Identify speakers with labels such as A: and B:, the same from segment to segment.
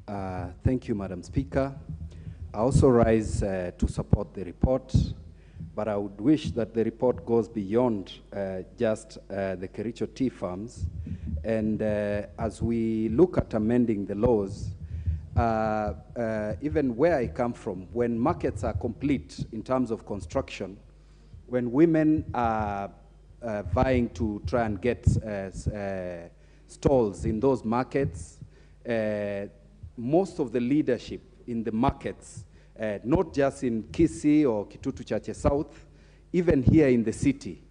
A: Thank you, Madam Speaker. I also rise to support the report, but I would wish that the report goes beyond just the Kericho tea farms. And as we look at amending the laws, even where I come from, when markets are complete in terms of construction, when women are vying to try and get stalls in those markets, most of the leadership in the markets, not just in Kisii or Kitutu Chache South, even here in the city,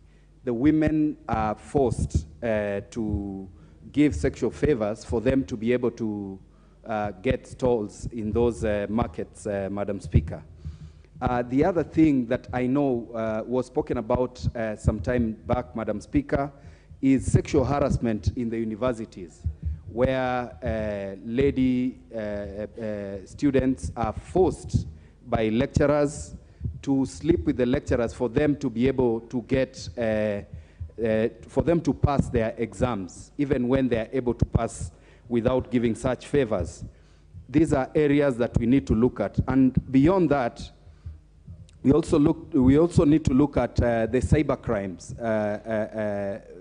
A: the women are forced to give sexual favors for them to be able to get stalls in those markets, Madam Speaker. The other thing that I know was spoken about some time back, Madam Speaker, is sexual harassment in the universities, where lady students are forced by lecturers to sleep with the lecturers for them to be able to get, for them to pass their exams, even when they are able to pass without giving such favors. These are areas that we need to look at. And beyond that, we also need to look at the cyber crimes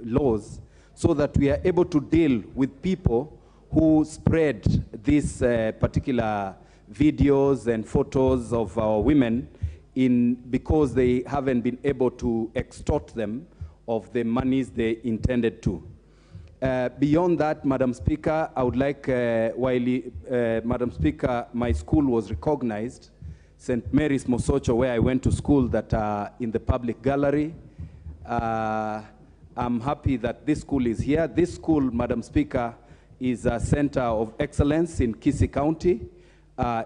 A: laws, so that we are able to deal with people who spread these particular videos and photos of our women because they haven't been able to extort them of the monies they intended to. Beyond that, Madam Speaker, I would like, Madam Speaker, my school was recognized, St. Mary's Mosocho, where I went to school, that are in the public gallery. I'm happy that this school is here. This school, Madam Speaker, is a center of excellence in Kisii County.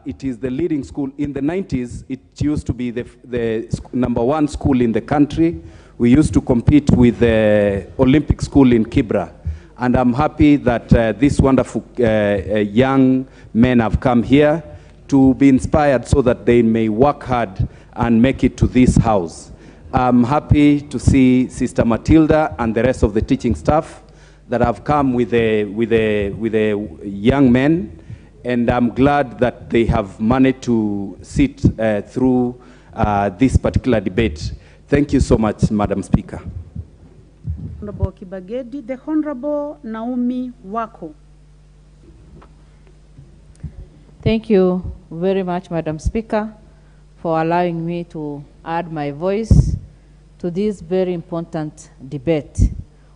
A: It is the leading school. In the 90s, it used to be the #1 school in the country. We used to compete with the Olympic school in Kibra. And I'm happy that these wonderful young men have come here to be inspired so that they may work hard and make it to this house. I'm happy to see Sister Matilda and the rest of the teaching staff that have come with the young men, and I'm glad that they have managed to sit through this particular debate. Thank you so much, Madam Speaker.
B: Honorable Kibagedi, the Honorable Naomi Wako.
C: Thank you very much, Madam Speaker, for allowing me to add my voice to this very important debate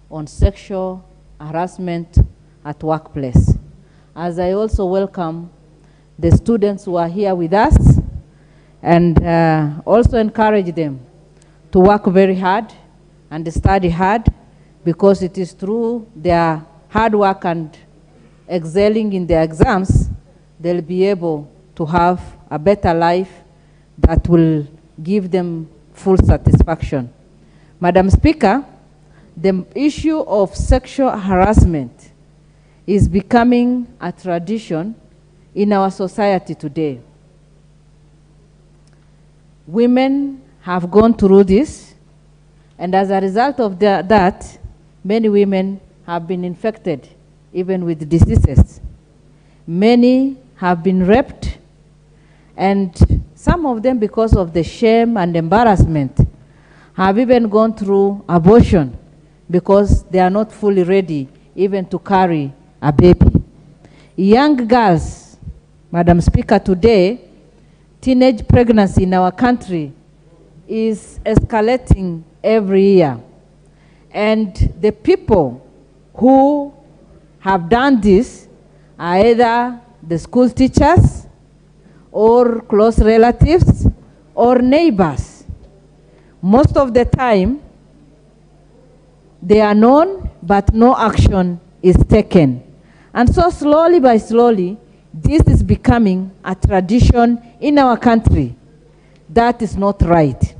C: on sexual harassment at workplace. As I also welcome the students who are here with us, and also encourage them to work very hard and study hard, because it is through their hard work and excelling in their exams they'll be able to have a better life that will give them full satisfaction. Madam Speaker, the issue of sexual harassment is becoming a tradition in our society today. Women have gone through this, and as a result of that, many women have been infected, even with diseases. Many have been raped, and some of them, because of the shame and embarrassment, have even gone through abortion because they are not fully ready even to carry a baby. Young girls, Madam Speaker, today, teenage pregnancy in our country is escalating every year. And the people who have done this are either the school teachers or close relatives or neighbors. Most of the time, they are known, but no action is taken. And so slowly by slowly, this is becoming a tradition in our country. That is not right.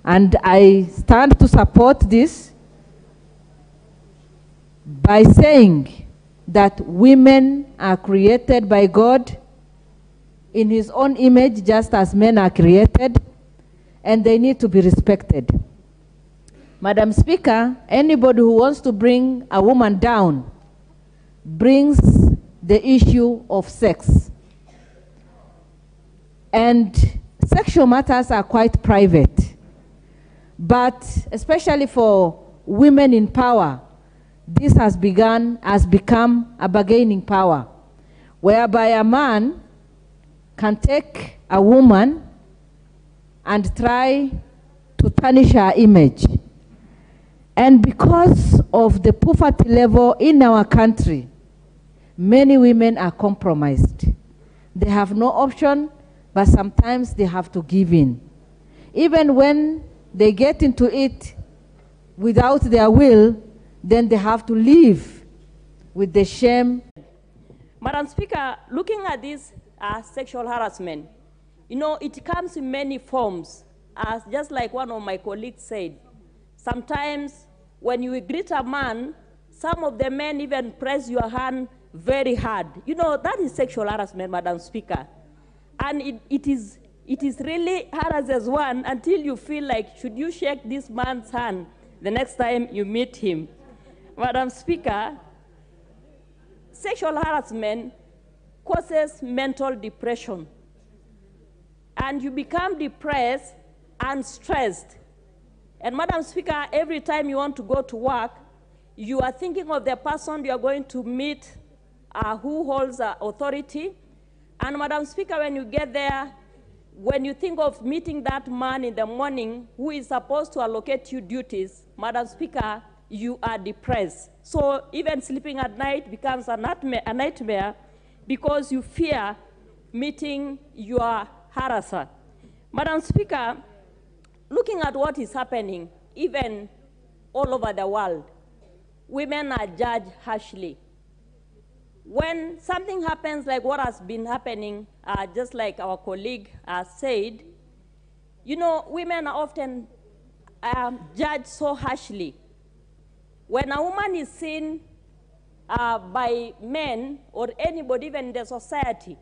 C: And I stand to support this by saying that women are created by God in his own image, just as men are created, and they need to be respected. Madam Speaker, anybody who wants to bring a woman down brings the issue of sex. And sexual matters are quite private. But especially for women in power, this has become a bargaining power, whereby a man can take a woman and try to tarnish her image. And because of the poverty level in our country, many women are compromised. They have no option, but sometimes they have to give in. Even when they get into it without their will, then they have to live with the shame.
D: Madam Speaker, looking at this sexual harassment, you know, it comes in many forms, as just like one of my colleagues said. Sometimes when you greet a man, some of the men even press your hand very hard. You know, that is sexual harassment, Madam Speaker. And it is really harasses one until you feel like, should you shake this man's hand the next time you meet him? Madam Speaker, sexual harassment causes mental depression. And you become depressed and stressed. And Madam Speaker, every time you want to go to work, you are thinking of the person you are going to meet who holds authority. And Madam Speaker, when you get there, when you think of meeting that man in the morning who is supposed to allocate you duties, Madam Speaker, you are depressed. So even sleeping at night becomes a nightmare because you fear meeting your harasser. Madam Speaker, looking at what is happening, even all over the world, women are judged harshly. When something happens like what has been happening, just like our colleague said, you know, women are often judged so harshly. When a woman is seen by men or anybody, even in the society,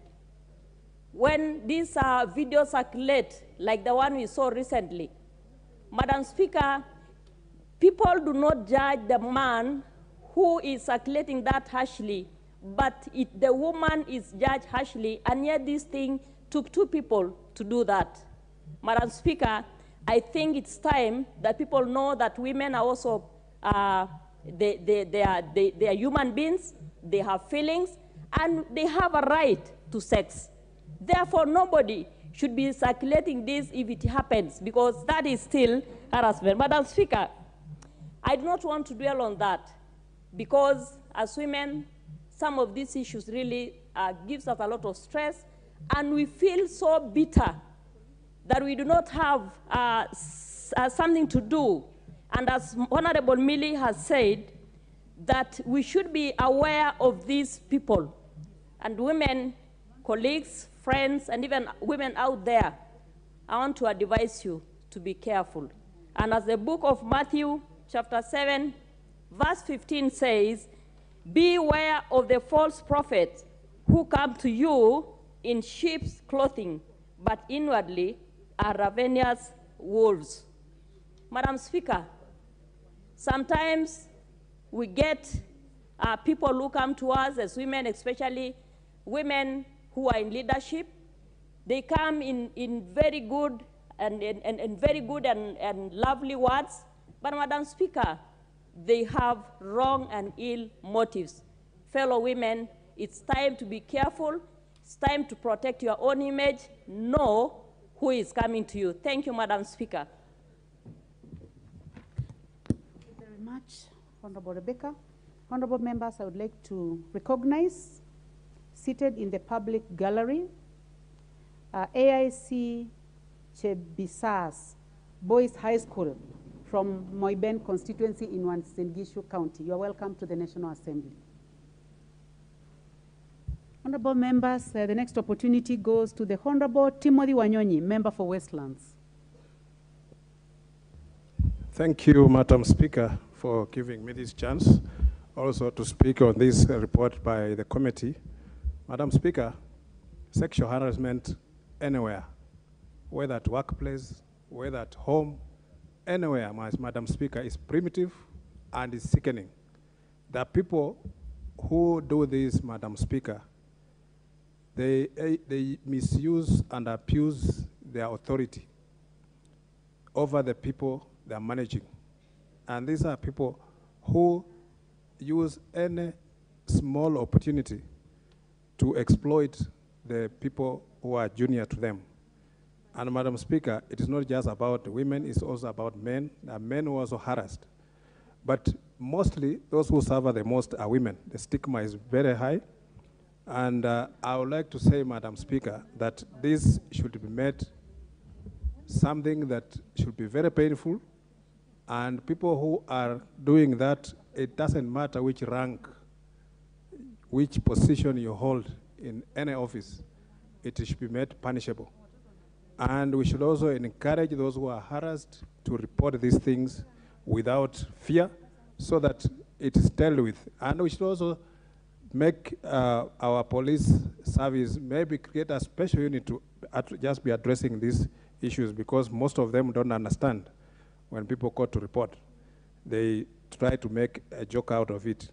D: when these videos circulate, like the one we saw recently, Madam Speaker, people do not judge the man who is circulating that harshly, but the woman is judged harshly, and yet this thing took two people to do that. Madam Speaker, I think it's time that people know that women are also, they are human beings, they have feelings, and they have a right to sex. Therefore, nobody should be circulating this if it happens, because that is still harassment. Madam Speaker, I do not want to dwell on that, because as women, some of these issues really gives us a lot of stress, and we feel so bitter that we do not have something to do. And as Honorable Millie has said, that we should be aware of these people. And women, colleagues, friends, and even women out there, I want to advise you to be careful. And as the book of Matthew, chapter 7, verse 15 says, beware of the false prophets who come to you in sheep's clothing, but inwardly are ravenous wolves. Madam Speaker, sometimes we get people who come to us as women, especially women who are in leadership. They come in very good and lovely words, but Madam Speaker, they have wrong and ill motives. Fellow women, it's time to be careful. It's time to protect your own image. Know who is coming to you. Thank you, Madam Speaker.
B: Thank you very much, Honorable Rebecca. Honorable members, I would like to recognize, seated in the public gallery, AIC Chebisas Boys High School from Moiben constituency in Uasin-Gishu County. You are welcome to the National Assembly. Honorable members, the next opportunity goes to the Honorable Timothy Wanyonyi, member for Westlands.
E: Thank you, Madam Speaker, for giving me this chance also to speak on this report by the committee. Madam Speaker, sexual harassment anywhere, whether at workplace, whether at home, anywhere, Madam Speaker, is primitive and is sickening. There are people who do this, Madam Speaker, they misuse and abuse their authority over the people they are managing. And these are people who use any small opportunity to exploit the people who are junior to them. And Madam Speaker, it is not just about women, it's also about men. Men who are also harassed. But mostly, those who suffer the most are women. The stigma is very high. And I would like to say, Madam Speaker, that this should be made something that should be very painful. And people who are doing that, it doesn't matter which rank, which position you hold in any office, it should be made punishable. And we should also encourage those who are harassed to report these things without fear so that it is dealt with. And we should also make our police service, maybe create a special unit to just be addressing these issues, because most of them don't understand when people call to report. They try to make a joke out of it.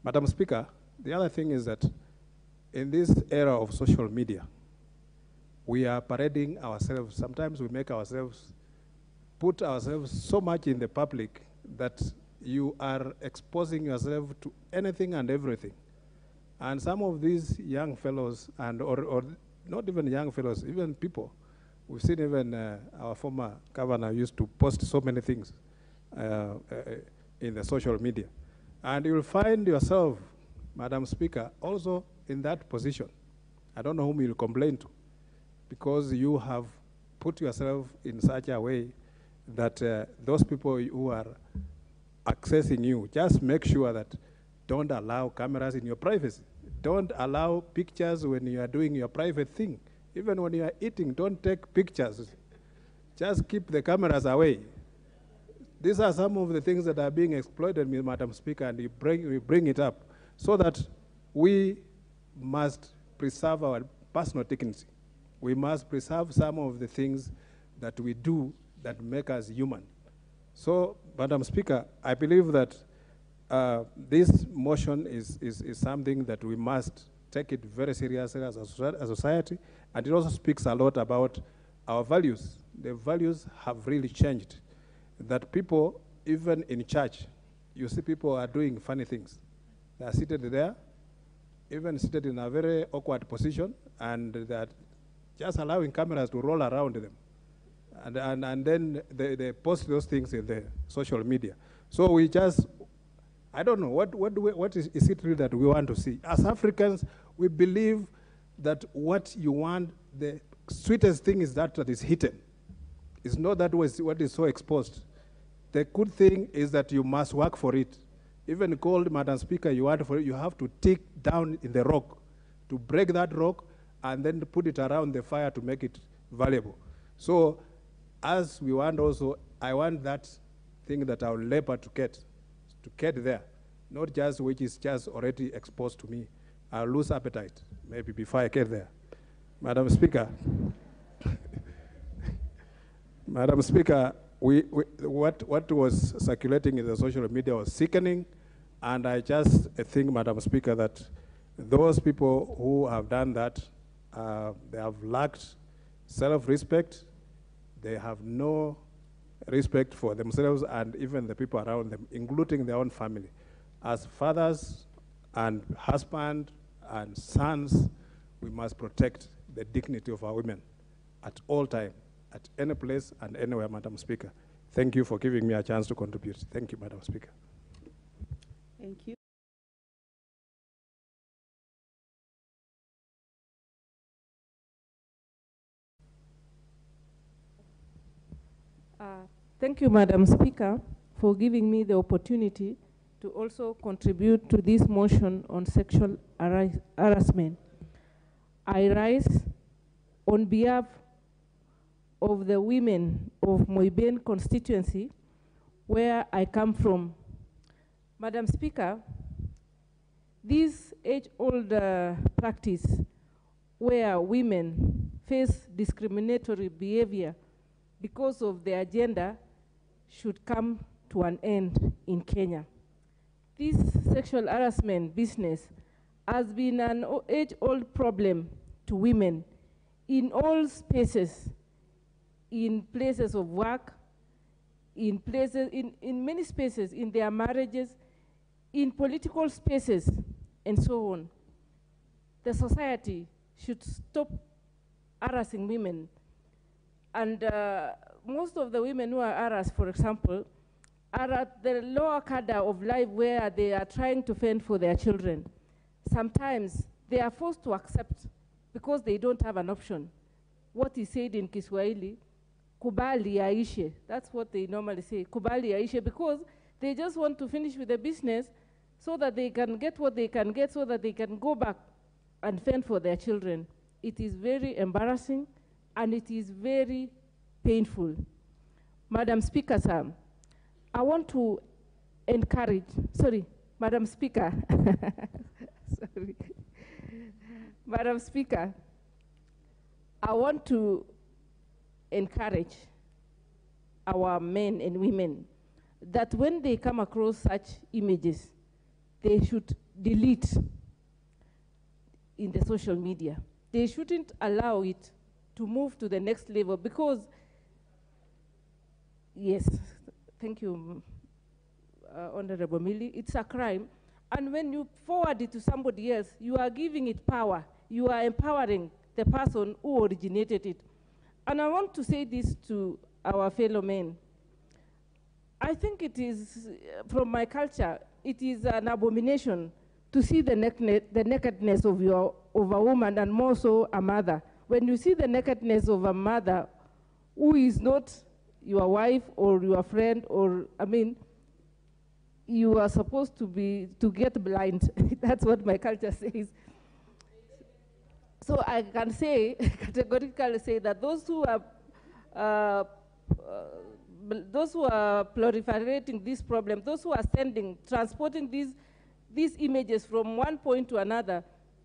E: Madam Speaker, the other thing is that in this era of social media, we are parading ourselves. Sometimes we make ourselves, put ourselves so much in the public that you are exposing yourself to anything and everything. And some of these young fellows, or not even young fellows, even people, we've seen even our former governor used to post so many things in the social media. And you'll find yourself, Madam Speaker, also in that position. I don't know whom you'll complain to, because you have put yourself in such a way that those people who are accessing you, just make sure that don't allow cameras in your privacy. Don't allow pictures when you are doing your private thing. Even when you are eating, don't take pictures. Just keep the cameras away. These are some of the things that are being exploited, Madam Speaker, and we bring it up so that we must preserve our personal dignity. We must preserve some of the things that we do that make us human. So, Madam Speaker, I believe that this motion is something that we must take it very seriously as a society, and it also speaks a lot about our values. The values have really changed. That people, even in church, you see people are doing funny things. They are seated there, even seated in a very awkward position, and they're just allowing cameras to roll around them. And then they post those things in the social media. So we just, I don't know, what is it really that we want to see? As Africans, we believe that what you want, the sweetest thing is that is hidden. It's not that what is so exposed. The good thing is that you must work for it. Even called, Madam Speaker, you want for it, you have to dig down in the rock, to break that rock, and then put it around the fire to make it valuable. So, as we want also, I want that thing that I will labor to get there, not just which is just already exposed to me. I'll lose appetite, maybe before I get there. Madam Speaker, Madam Speaker, what was circulating in the social media was sickening, and I just think, Madam Speaker, that those people who have done that, they have lacked self-respect. They have no respect for themselves and even the people around them, including their own family. As fathers and husbands and sons, we must protect the dignity of our women at all times, at any place and anywhere, Madam Speaker. Thank you for giving me a chance to contribute. Thank you, Madam Speaker.
B: Thank you.
F: Thank you, Madam Speaker, for giving me the opportunity to also contribute to this motion on sexual harassment. I rise on behalf of the women of Moiben constituency, where I come from. Madam Speaker, this age-old practice where women face discriminatory behavior because of their gender should come to an end in Kenya. this sexual harassment business has been an age-old problem to women in all spaces, in places of work, in many spaces, in their marriages, in political spaces, and so on. The society should stop harassing women. And most of the women who are harassed, for example, are at the lower cadre of life where they are trying to fend for their children. Sometimes they are forced to accept because they don't have an option. What is said in Kiswahili, kubali yaishe. That's what they normally say, kubali yaishe, because they just want to finish with the business so that they can get what they can get, so that they can go back and fend for their children. It is very embarrassing and it is very painful. Madam Speaker, sir, I want to encourage, sorry, Madam Speaker, sorry. Madam Speaker, I want to encourage our men and women that when they come across such images, they should delete in the social media. They shouldn't allow it to move to the next level because, yes, thank you, Honorable Millie, it's a crime. And when you forward it to somebody else, you are giving it power. You are empowering the person who originated it. And I want to say this to our fellow men. I think it is, from my culture, it is an abomination to see the nakedness of a woman, and more so a mother. When you see the nakedness of a mother who is not your wife or your friend, or, I mean, you are supposed to get blind. That's what my culture says. So I can say, categorically say that those who are proliferating this problem, those who are transporting these images from one point to another,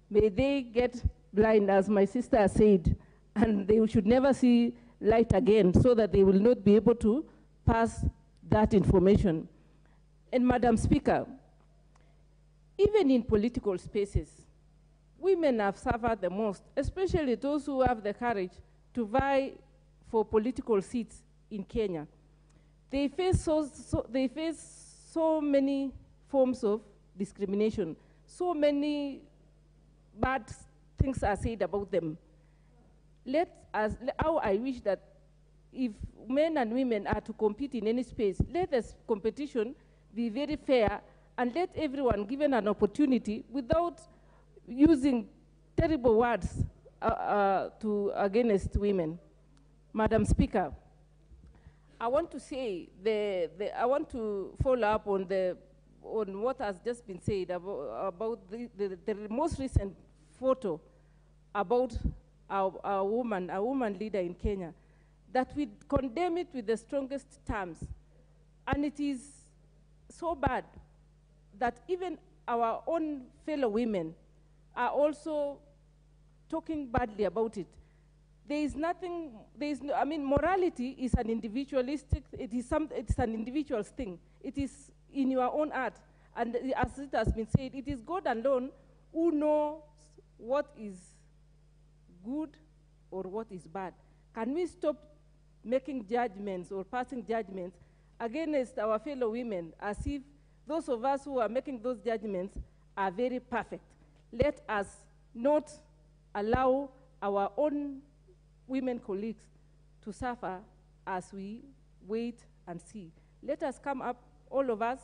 F: may they get blind, as my sister said, and they should never see light again, so that they will not be able to pass that information. And Madam Speaker, even in political spaces, women have suffered the most, especially those who have the courage to vie for political seats in Kenya. They face so many forms of discrimination. So many bad things are said about them. How I wish that if men and women are to compete in any space, let this competition be very fair and let everyone given an opportunity without using terrible words against women. Madam Speaker, I want to say, I want to follow up on what has just been said about the most recent photo about a woman leader in Kenya, that we condemn it with the strongest terms. And it is so bad that even our own fellow women are also talking badly about it. I mean, morality is an individualistic, it's an individual's thing. It is in your own art. And as it has been said, it is God alone who knows what is good or what is bad. Can we stop making judgments or passing judgments against our fellow women as if those of us who are making those judgments are very perfect? Let us not allow our own women colleagues to suffer as we wait and see. Let us come up, all of us,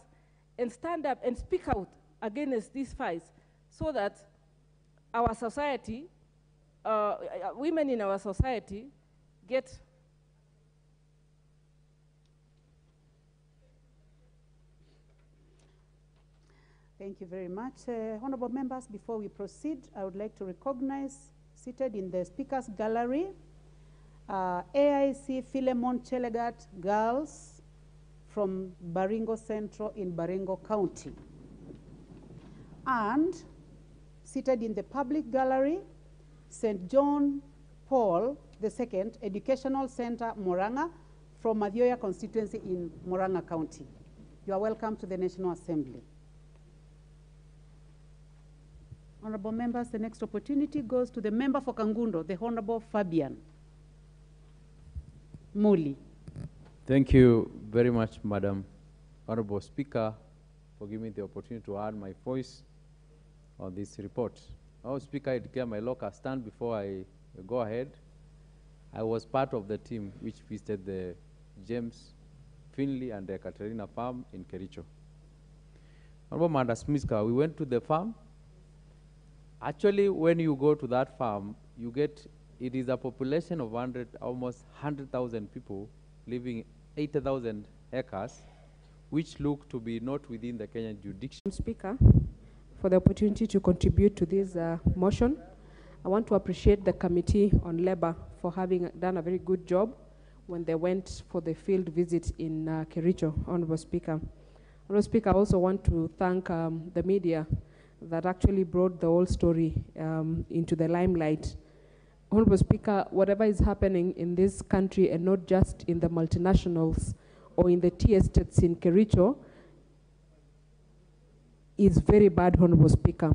F: and stand up and speak out against these fights so that our society, women in our society, get
B: Thank you very much. Honorable members, before we proceed, I would like to recognize, seated in the speakers gallery, AIC Philemon Chelegat girls from Baringo Central in Baringo County. And seated in the public gallery, St. John Paul II Educational Center, Moranga, from Madhyoya constituency in Moranga County. You are welcome to the National Assembly. Honorable members, the next opportunity goes to the member for Kangundo, the Honorable Fabian Muli.
G: Thank you very much, Madam Honorable Speaker, for giving me the opportunity to add my voice on this report. Honorable Speaker, I declare my local stand before I go ahead. I was part of the team which visited the James Finley and the Katerina farm in Kericho. Honorable Madam Speaker, we went to the farm. Actually, when you go to that farm, you get, it is a population of almost 100,000 people living 80,000 acres, which look to be not within the Kenyan jurisdiction.
F: Speaker, for the opportunity to contribute to this motion. I want to appreciate the Committee on Labor for having done a very good job when they went for the field visit in Kericho, Honorable Speaker. Honorable Speaker, I also want to thank the media that actually brought the whole story into the limelight. Honorable Speaker, whatever is happening in this country, and not just in the multinationals or in the tea estates in Kericho, is very bad, Honorable Speaker.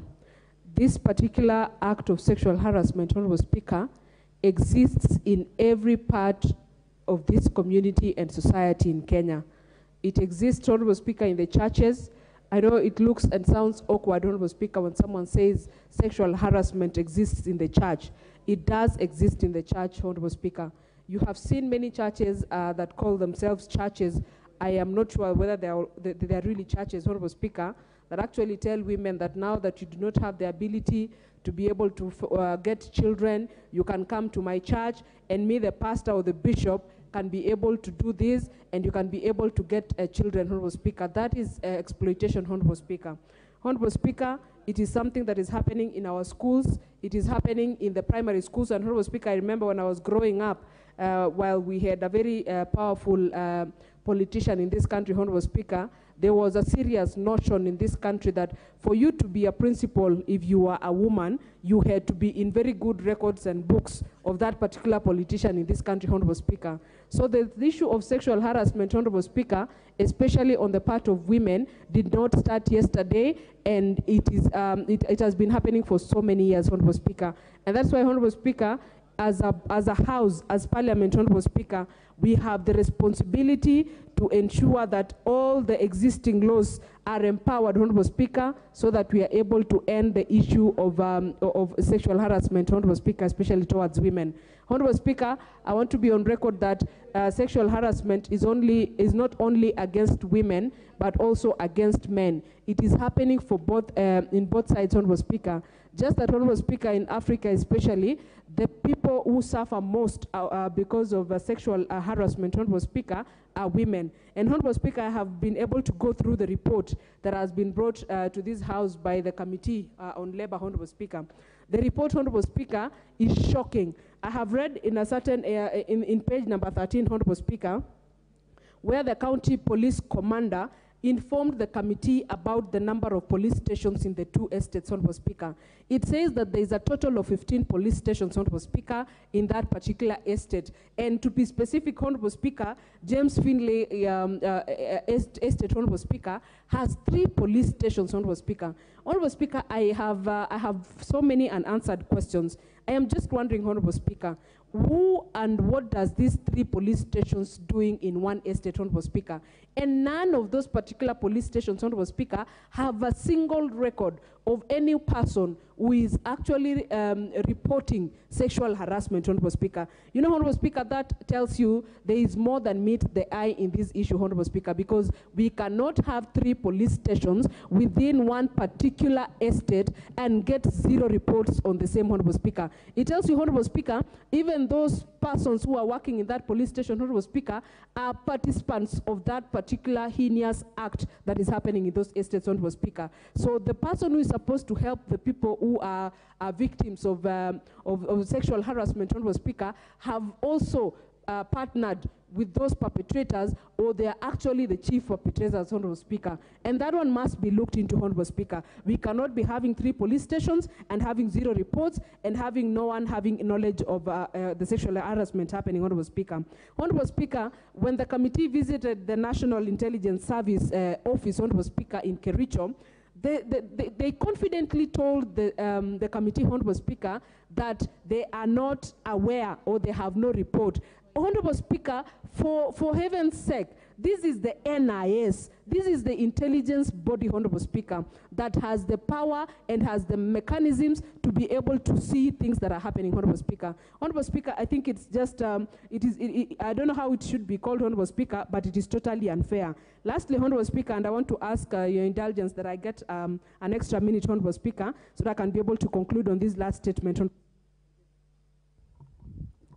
F: This particular act of sexual harassment, Honorable Speaker, exists in every part of this community and society in Kenya. It exists, Honorable Speaker, in the churches. I know it looks and sounds awkward, Honorable Speaker, when someone says sexual harassment exists in the church. It does exist in the church, Honorable Speaker. You have seen many churches that call themselves churches. I am not sure whether they are really churches, Honorable Speaker, that actually tell women that now that you do not have the ability to be able to get children, you can come to my church, and me, the pastor or the bishop, can be able to do this, and you can be able to get children, Honorable Speaker. That is exploitation, Honorable Speaker. Honorable Speaker, it is something that is happening in our schools. It is happening in the primary schools. And Honorable Speaker, I remember when I was growing up, while we had a very powerful politician in this country, Honorable Speaker, there was a serious notion in this country that for you to be a principal, if you are a woman, you had to be in very good records and books of that particular politician in this country, Honorable Speaker. So the issue of sexual harassment, Honorable Speaker, especially on the part of women, did not start yesterday, and it has been happening for so many years, Honorable Speaker. And that's why, Honorable Speaker, as a house, as Parliament, Honorable Speaker, we have the responsibility to ensure that all the existing laws are empowered, Honorable Speaker, so that we are able to end the issue of sexual harassment, Honorable Speaker, especially towards women. Honorable Speaker, I want to be on record that sexual harassment is not only against women, but also against men. It is happening for both in both sides, Honorable Speaker. Just that, Honorable Speaker, in Africa especially, the people who suffer most because of sexual harassment, Honorable Speaker, are women. And Honorable Speaker, I have been able to go through the report that has been brought to this House by the Committee on Labor, Honorable Speaker. The report, Honorable Speaker, is shocking. I have read in a certain, in page number 13, Honorable Speaker, where the county police commander informed the committee about the number of police stations in the two estates, Honorable Speaker. It says that there is a total of 15 police stations, Honorable Speaker, in that particular estate. And to be specific, Honorable Speaker, James Finley estate, Honorable Speaker, has 3 police stations, Honorable Speaker. Honorable Speaker, I have so many unanswered questions. I am just wondering, Honorable Speaker, who and what does these 3 police stations doing in one estate, Honorable Speaker? And none of those particular police stations, Honorable Speaker, have a single record of any person who is actually reporting sexual harassment, Honorable Speaker. You know, Honorable Speaker, that tells you there is more than meets the eye in this issue, Honorable Speaker, because we cannot have 3 police stations within one particular estate and get 0 reports on the same, Honorable Speaker. It tells you, Honorable Speaker, even those persons who are working in that police station, Honorable Speaker, are participants of that particular heinous act that is happening in those estates, Honorable Speaker. So the person who is supposed to help the people who are victims of sexual harassment, Honorable Speaker, have also partnered with those perpetrators, or they are actually the chief perpetrators, Honorable Speaker. And that one must be looked into, Honorable Speaker. We cannot be having 3 police stations and having 0 reports and having no one having knowledge of the sexual harassment happening, Honorable Speaker. Honorable Speaker, when the committee visited the National Intelligence Service office, Honorable Speaker, in Kericho, They confidently told the committee, Honorable Speaker, that they are not aware or they have no report. Honorable Speaker, for heaven's sake, this is the NIS, this is the intelligence body, Honorable Speaker, that has the power and has the mechanisms to be able to see things that are happening, Honorable Speaker. Honorable Speaker, I think it's just, I don't know how it should be called, Honorable Speaker, but it is totally unfair. Lastly, Honorable Speaker, and I want to ask your indulgence that I get an extra minute, Honorable Speaker, so that I can be able to conclude on this last statement.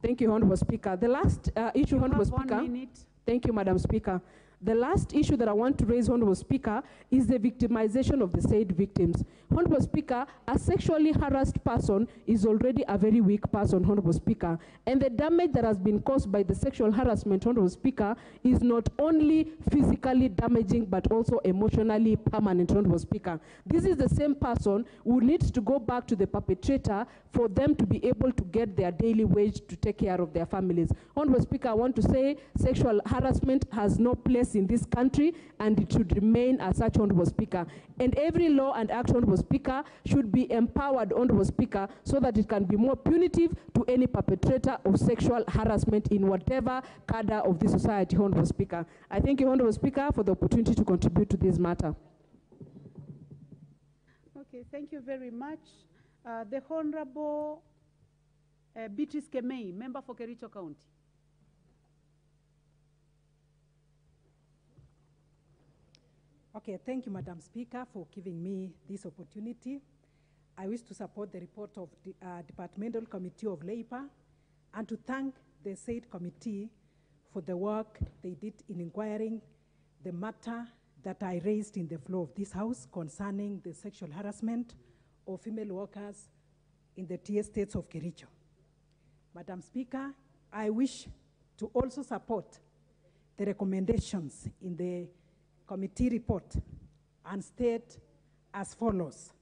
F: Thank you, Honorable Speaker. The last issue, Honorable Speaker.
B: 1 minute.
F: Thank you, Madam Speaker. The last issue that I want to raise, Honorable Speaker, is the victimization of the said victims. Honorable Speaker, a sexually harassed person is already a very weak person, Honorable Speaker. And the damage that has been caused by the sexual harassment, Honorable Speaker, is not only physically damaging, but also emotionally permanent, Honorable Speaker. This is the same person who needs to go back to the perpetrator for them to be able to get their daily wage to take care of their families. Honorable Speaker, I want to say sexual harassment has no place in this country, and it should remain as such, Honorable Speaker. And every law and act, Honorable Speaker, should be empowered, Honorable Speaker, so that it can be more punitive to any perpetrator of sexual harassment in whatever cadre of the society, Honorable Speaker. I thank you, Honorable Speaker, for the opportunity to contribute to this matter.
B: Okay, thank you very much. The Honorable Beatrice Kimeumana, member for Kericho County.
H: Okay, thank you, Madam Speaker, for giving me this opportunity. I wish to support the report of the Departmental Committee of Labor and to thank the said committee for the work they did in inquiring the matter that I raised in the floor of this House concerning the sexual harassment of female workers in the TS states of Kericho. Madam Speaker, I wish to also support the recommendations in the committee report and state as follows.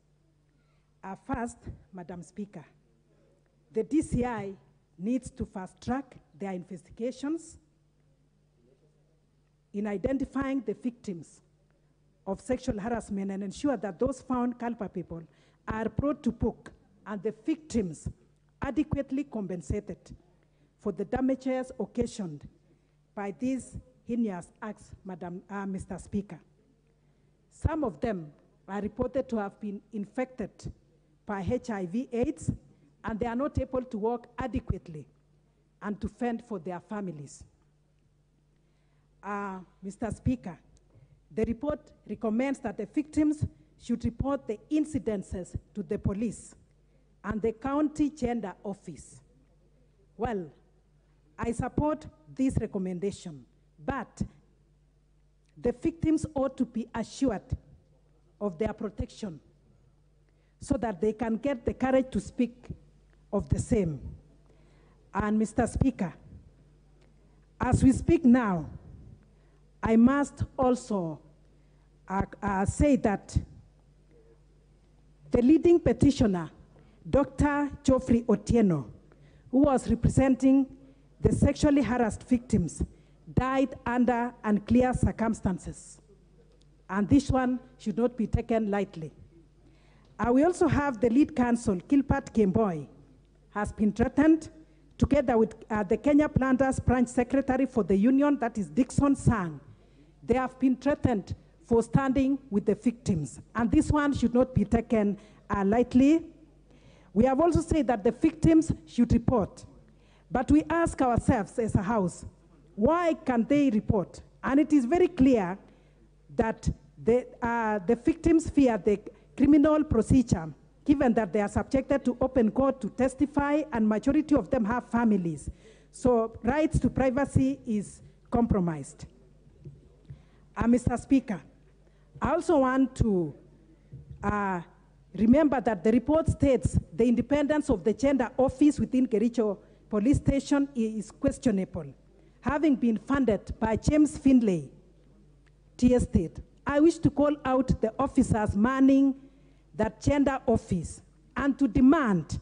H: First, Madam Speaker, the DCI needs to fast-track their investigations in identifying the victims of sexual harassment and ensure that those found culpable are brought to book and the victims adequately compensated for the damages occasioned by these heinous acts, Mr. Speaker. Some of them are reported to have been infected by HIV/AIDS, and they are not able to work adequately and to fend for their families. Mr. Speaker, the report recommends that the victims should report the incidences to the police and the county gender office. Well, I support this recommendation, but the victims ought to be assured of their protection so that they can get the courage to speak of the same. And Mr. Speaker, as we speak now, I must also say that the leading petitioner, Dr. Geoffrey Otieno, who was representing the sexually harassed victims, died under unclear circumstances. And this one should not be taken lightly. We also have the lead counsel, Kilpat Kemboy, has been threatened together with the Kenya Planters Branch Secretary for the Union, that is Dixon Sang. They have been threatened for standing with the victims. And this one should not be taken lightly. We have also said that the victims should report. But we ask ourselves as a house, why can't they report? And it is very clear that the victims fear the criminal procedure, given that they are subjected to open court to testify, and majority of them have families. So rights to privacy is compromised. Mr. Speaker, I also want to remember that the report states the independence of the gender office within Kericho Police Station is questionable, having been funded by James Finlay, TS State. I wish to call out the officers manning that gender office and to demand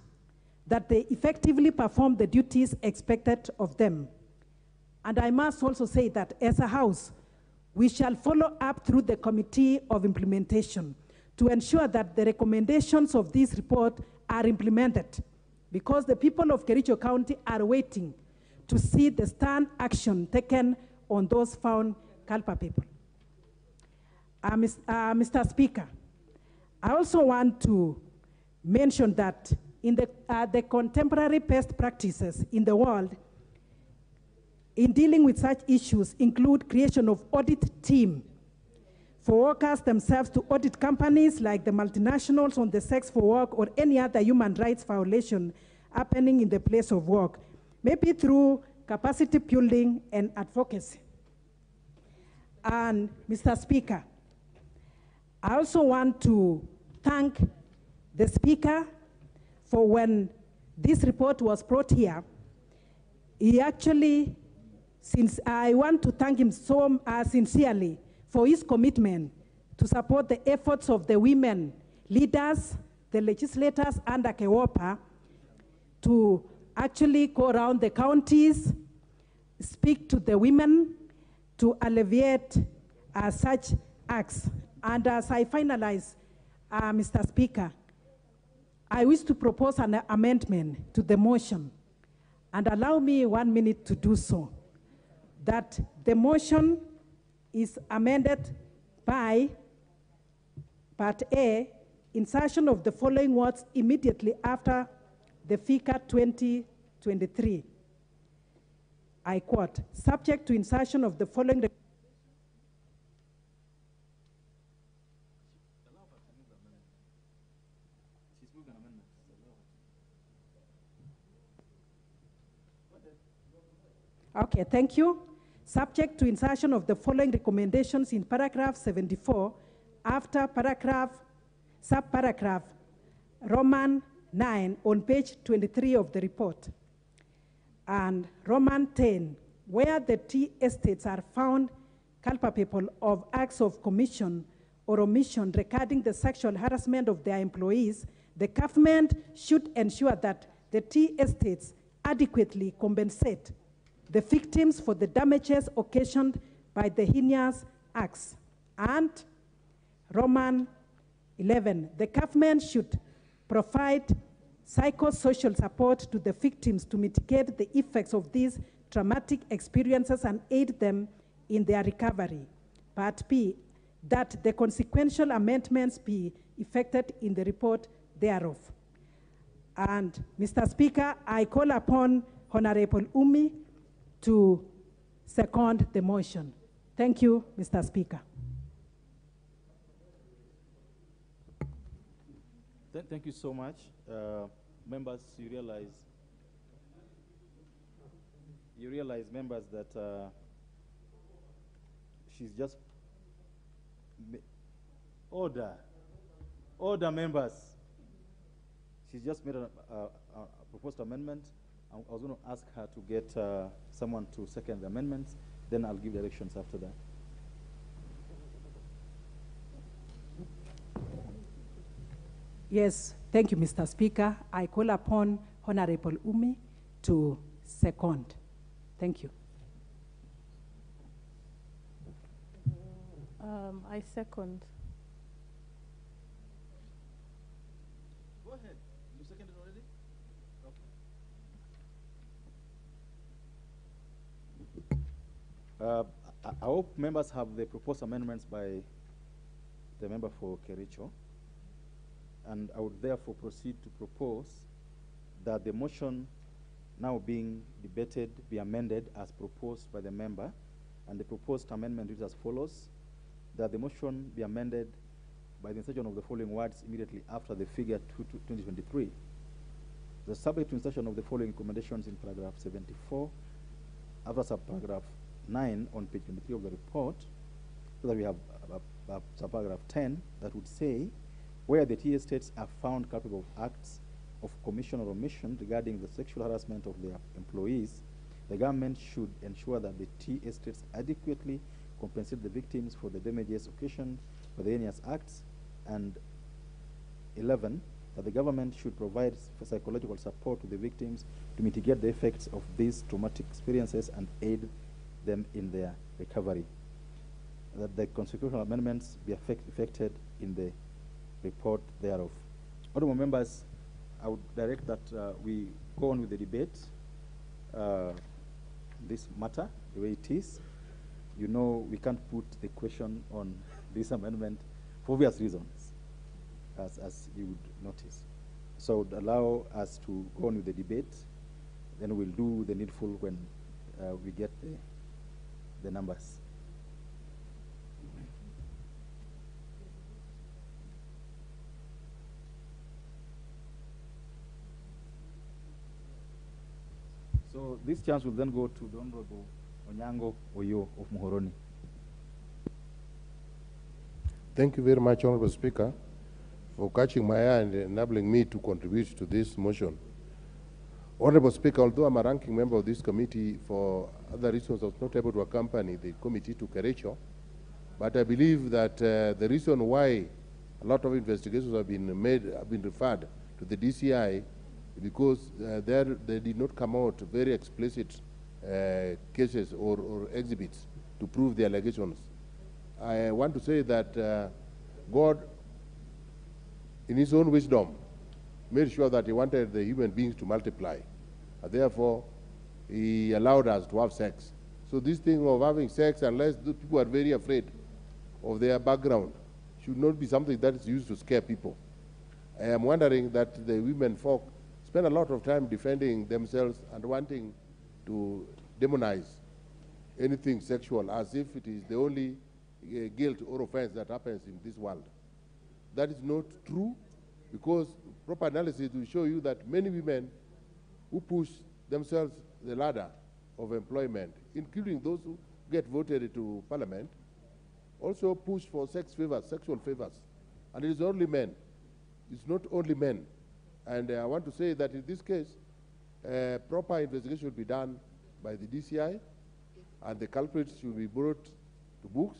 H: that they effectively perform the duties expected of them. And I must also say that as a house, we shall follow up through the Committee of Implementation to ensure that the recommendations of this report are implemented, because the people of Kericho County are waiting to see the stern action taken on those found culpable. Mr. Speaker, I also want to mention that in the contemporary best practices in the world in dealing with such issues include creation of audit team for workers themselves to audit companies like the multinationals on the sex for work or any other human rights violation happening in the place of work, maybe through capacity building and advocacy. And Mr. Speaker, I also want to thank the Speaker for when this report was brought here. He actually, since I want to thank him so sincerely for his commitment to support the efforts of the women leaders, the legislators under KEWOPA, to actually go around the counties, speak to the women, to alleviate such acts. And as I finalize, Mr. Speaker, I wish to propose an amendment to the motion, and allow me 1 minute to do so, that the motion is amended by Part A, insertion of the following words immediately after the figure 2023. I quote, subject to insertion of the following. Okay, thank you. Subject to insertion of the following recommendations in paragraph 74 after subparagraph Roman 9 on page 23 of the report. And Roman 10, where the tea estates are found culpable of acts of commission or omission regarding the sexual harassment of their employees, the government should ensure that the tea estates adequately compensate the victims for the damages occasioned by the heinous acts. And Roman 11, the government should provide psychosocial support to the victims to mitigate the effects of these traumatic experiences and aid them in their recovery. Part B, that the consequential amendments be effected in the report thereof. And Mr. Speaker, I call upon Honorable Umi to second the motion. Thank you, Mr. Speaker.
I: Thank you so much. Members, you realize, members, that she's just, order, members. She's just made a proposed amendment. I was going to ask her to get someone to second the amendments, then I'll give directions after that.
H: Yes, thank you, Mr. Speaker. I call upon Honorable Umi to second. Thank you.
F: I second.
I: Go ahead. You seconded already? Okay. I hope members have the proposed amendments by the member for Kericho. And I would therefore proceed to propose that the motion now being debated be amended as proposed by the member. And the proposed amendment is as follows: that the motion be amended by the insertion of the following words immediately after the figure 2023. The subject to insertion of the following recommendations in paragraph 74, after subparagraph 9 on page 23 of the report, so that we have subparagraph 10 that would say, where the tea estates are found culpable of acts of commission or omission regarding the sexual harassment of their employees, the government should ensure that the tea estates adequately compensate the victims for the damages occasioned by the heinous acts. And 11, that the government should provide psychological support to the victims to mitigate the effects of these traumatic experiences and aid them in their recovery. That the constitutional amendments be effected in the report thereof. Honorable members, I would direct that we go on with the debate. This matter, the way it is, you know, we can't put the question on this amendment for obvious reasons, as you would notice. So it would allow us to go on with the debate, then we'll do the needful when we get the numbers. So this chance will then go to the Honorable Onyango Oyo of Muhoroni.
J: Thank you very much, Honorable Speaker, for catching my eye and enabling me to contribute to this motion. Honorable Speaker, although I'm a ranking member of this committee, for other reasons I was not able to accompany the committee to Kericho, but I believe that the reason why a lot of investigations have been referred to the DCI because they did not come out very explicit cases or exhibits to prove the allegations. I want to say that God, in his own wisdom, made sure that he wanted the human beings to multiply. And therefore, he allowed us to have sex. So this thing of having sex, unless the people are very afraid of their background, should not be something that is used to scare people. I am wondering that the women folk spend a lot of time defending themselves and wanting to demonize anything sexual as if it is the only guilt or offense that happens in this world. That is not true, because proper analysis will show you that many women who push themselves the ladder of employment, including those who get voted into parliament, also push for sexual favors. And it is only men. It's not only men. And I want to say that in this case, proper investigation should be done by the DCI, and the culprits should be brought to books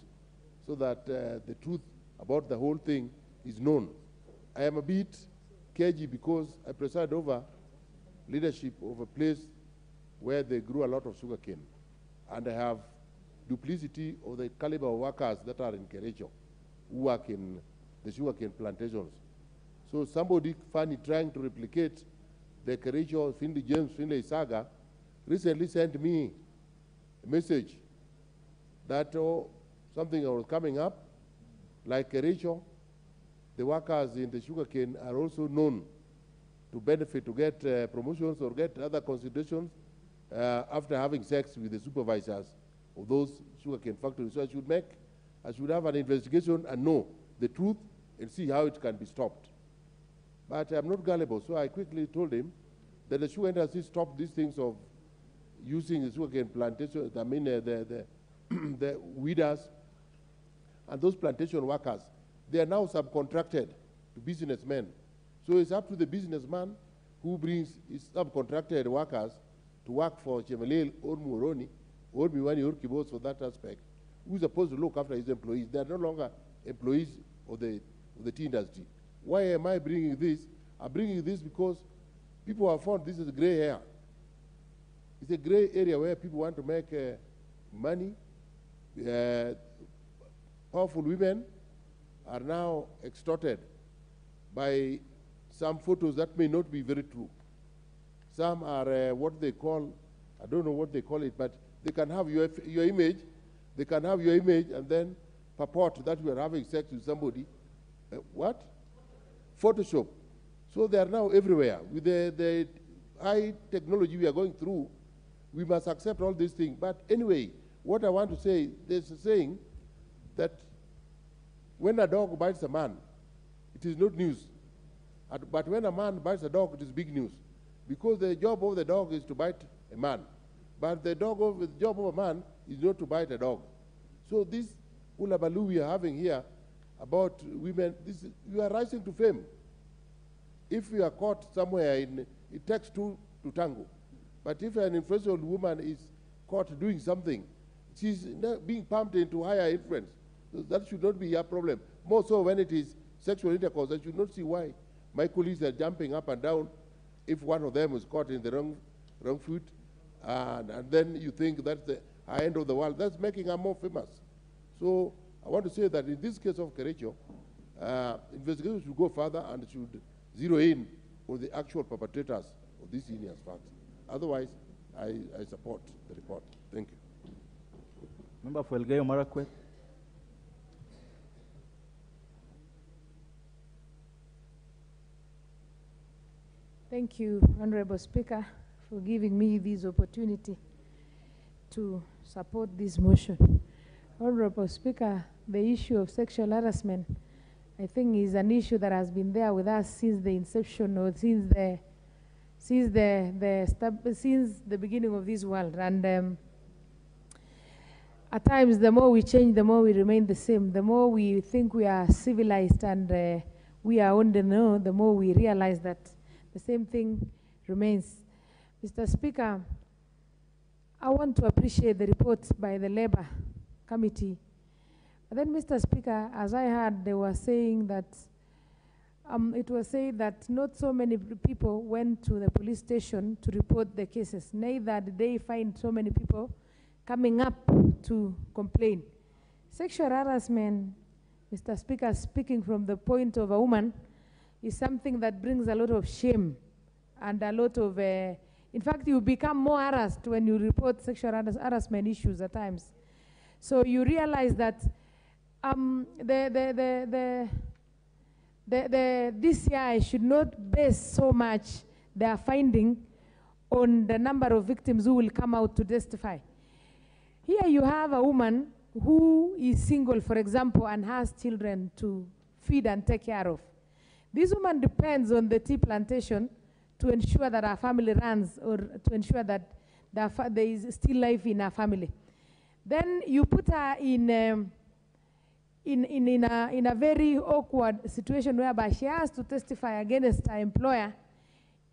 J: so that the truth about the whole thing is known. I am a bit cagey because I preside over leadership of a place where they grew a lot of sugarcane, and I have duplicity of the caliber of workers that are in Kericho who work in the sugarcane plantations. So somebody funny trying to replicate the Kericho James Finlay saga recently sent me a message that something was coming up, like Kericho, the workers in the sugarcane are also known to benefit, to get promotions or get other considerations after having sex with the supervisors of those sugarcane factories. So I should have an investigation and know the truth and see how it can be stopped. But I'm not gullible, so I quickly told him that the sugar industry stopped these things of using the sugarcane plantation, I mean the weeders and those plantation workers. They are now subcontracted to businessmen. So it's up to the businessman who brings his subcontracted workers to work for Chemelil or Muhoroni or Miwani or Kibos for that aspect, who's supposed to look after his employees. They are no longer employees of the tea industry. Why am I bringing this? I'm bringing this because people have found this is gray hair. It's a gray area where people want to make money. Powerful women are now extorted by some photos that may not be very true. Some are what they call, I don't know what they call it, but they can have your image, they can have your image and then purport that you are having sex with somebody. What? Photoshop. So they are now everywhere. With the high technology we are going through, we must accept all these things. But anyway, what I want to say, there's a saying that when a dog bites a man, it is not news. But when a man bites a dog, it is big news. Because the job of the dog is to bite a man. But the job of a man is not to bite a dog. So this ulabalu we are having here about women, you are rising to fame. If you are caught somewhere, it takes two to tango. But if an influential woman is caught doing something, she's being pumped into higher influence. So that should not be a problem. More so when it is sexual intercourse, I should not see why my colleagues are jumping up and down if one of them is caught in the wrong foot, and then you think that's the high end of the world. That's making her more famous. So I want to say that in this case of Kericho, Investigations should go further and should zero in on the actual perpetrators of these heinous facts. Otherwise, I support the report. Thank you.
I: Member for Elgeyo Marakwet.
F: Thank you, Honorable Speaker, for giving me this opportunity to support this motion. Honorable Speaker, the issue of sexual harassment, I think, is an issue that has been there with us since the inception, or since the beginning of this world. And at times, the more we change, the more we remain the same. The more we think we are civilized and we are on the know, the more we realize that the same thing remains. Mr. Speaker, I want to appreciate the report by the Labour Committee. But then, Mr. Speaker, as I heard, they were saying that it was said that not so many people went to the police station to report the cases. Neither did they find so many people coming up to complain. Sexual harassment, Mr. Speaker, speaking from the point of a woman, is something that brings a lot of shame and a lot of, in fact, you become more harassed when you report sexual harassment issues at times. So you realize that the DCI should not base so much their finding on the number of victims who will come out to testify. Here you have a woman who is single, for example, and has children to feed and take care of. This woman depends on the tea plantation to ensure that her family runs, or to ensure that there is still life in her family. Then you put her in a very awkward situation whereby she has to testify against her employer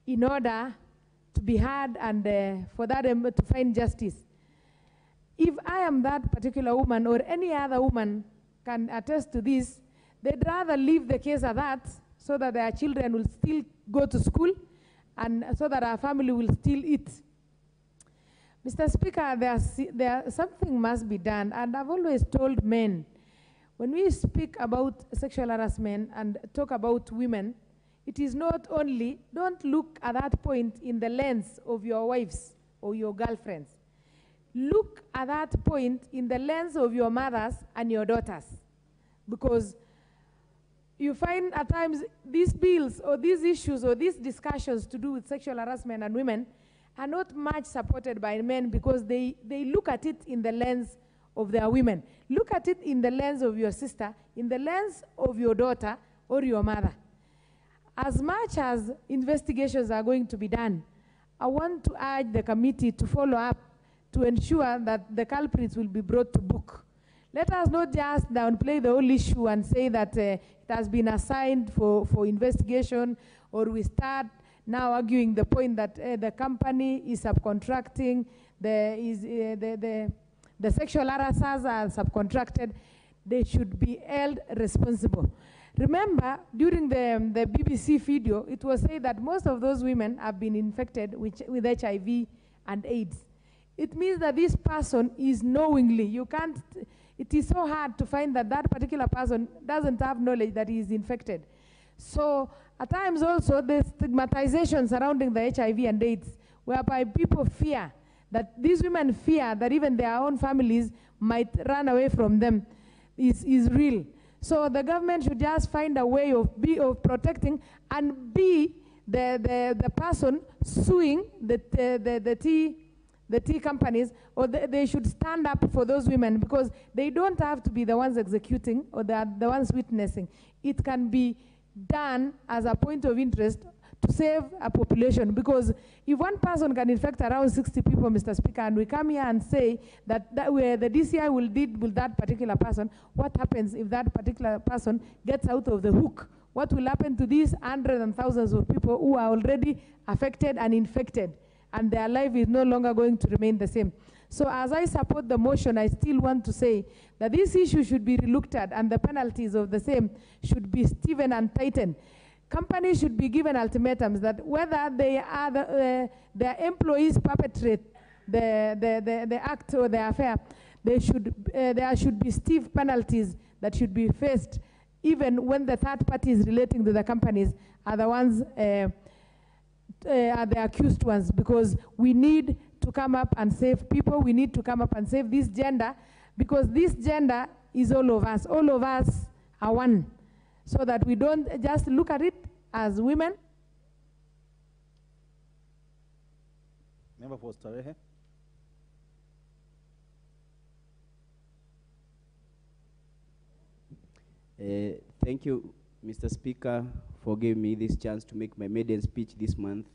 F: in order to be heard and for that to find justice. If I am that particular woman, or any other woman can attest to this, they'd rather leave the case at that, so that their children will still go to school and so that our family will still eat. Mr. Speaker, something must be done, and I've always told men, when we speak about sexual harassment and talk about women, it is not only, don't look at that point in the lens of your wives or your girlfriends. Look at that point in the lens of your mothers and your daughters, because you find at times these bills or these issues or these discussions to do with sexual harassment and women are not much supported by men, because they look at it in the lens of their women. Look at it in the lens of your sister, in the lens of your daughter or your mother. As much as investigations are going to be done, I want to urge the committee to follow up to ensure that the culprits will be brought to book. Let us not just downplay the whole issue and say that it has been assigned for investigation, or we start now arguing the point that the company is subcontracting, the sexual harassers are subcontracted. They should be held responsible. Remember, during the BBC video, it was said that most of those women have been infected with HIV and AIDS. It means that this person is knowingly, it is so hard to find that that particular person doesn't have knowledge that he is infected. So at times also the stigmatization surrounding the HIV and AIDS, whereby people fear that these women fear that even their own families might run away from them, is real. So the government should just find a way of protecting and be the person suing the tea companies, or they should stand up for those women, because they don't have to be the ones executing or the ones witnessing. It can be done as a point of interest to save a population, because if one person can infect around 60 people, Mr. Speaker, and we come here and say that where the DCI will deal with that particular person, what happens if that particular person gets out of the hook? What will happen to these hundreds and thousands of people who are already affected and infected, and their life is no longer going to remain the same? So as I support the motion, I still want to say that this issue should be relooked at, and the penalties of the same should be stiffened and tightened. Companies should be given ultimatums that whether they are their employees perpetrate the act or the affair, there should be stiff penalties that should be faced even when the third parties relating to the companies are the ones, are the accused ones, because we need to come up and save people. We need to come up and save this gender, because this gender is all of us. All of us are one, so that we don't just look at it as women.
I: Member for Starehe.
K: Thank you, Mr. Speaker, for giving me this chance to make my maiden speech this month,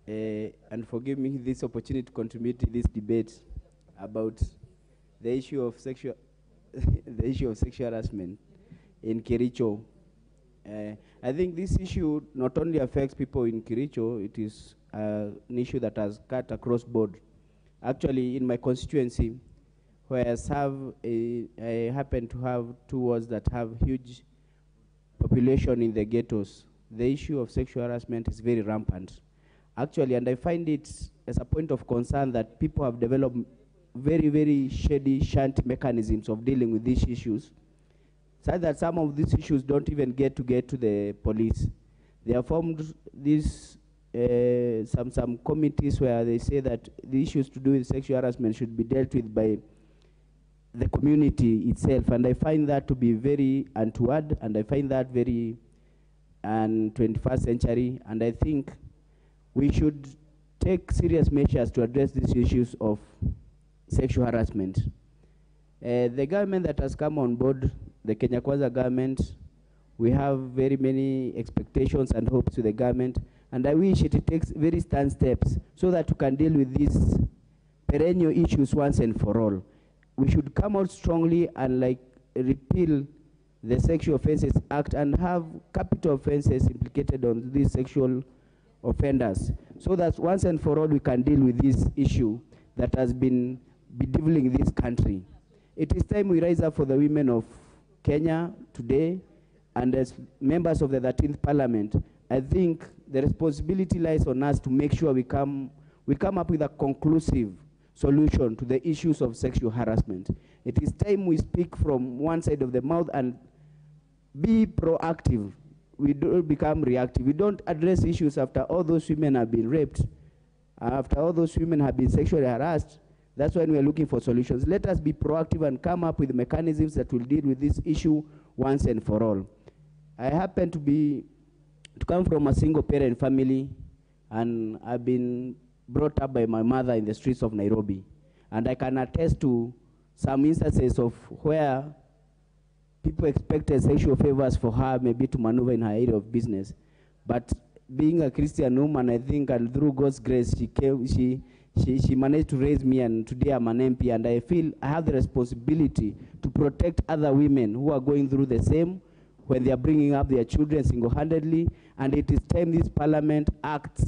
K: and for giving me this opportunity to contribute to this debate about the issue of sexual the issue of sexual harassment in Kericho. I think this issue not only affects people in Kericho, it is an issue that has cut across board. Actually, in my constituency, where I happen to have 2 wards that have huge population in the ghettos, the issue of sexual harassment is very rampant. Actually, and I find it as a point of concern that people have developed very, very shady, shanty mechanisms of dealing with these issues, such that some of these issues don't even get to the police. They have formed these some committees where they say that the issues to do with sexual harassment should be dealt with by the community itself, and I find that to be very untoward, and I find that very 21st century, and I think we should take serious measures to address these issues of sexual harassment. The government that has come on board, the Kenya Kwanza government, we have very many expectations and hopes to the government, and I wish it takes very stern steps so that we can deal with these perennial issues once and for all. We should come out strongly and repeal the Sexual Offences Act and have capital offenses implicated on these sexual offenders, so that once and for all we can deal with this issue that has been bedeviling this country. It is time we rise up for the women of Kenya today, and as members of the 13th Parliament, I think the responsibility lies on us to make sure we come up with a conclusive solution to the issues of sexual harassment. It is time we speak from one side of the mouth and be proactive. We don't become reactive. We don't address issues after all those women have been raped, after all those women have been sexually harassed. That's when we are looking for solutions. Let us be proactive and come up with mechanisms that will deal with this issue once and for all. I happen to come from a single parent family, and I've been brought up by my mother in the streets of Nairobi. And I can attest to some instances of where people expected sexual favors for her, maybe to maneuver in her area of business. But being a Christian woman, I think, and through God's grace, she managed to raise me, and today I'm an MP, and I feel I have the responsibility to protect other women who are going through the same when they are bringing up their children single-handedly, and it is time this Parliament acts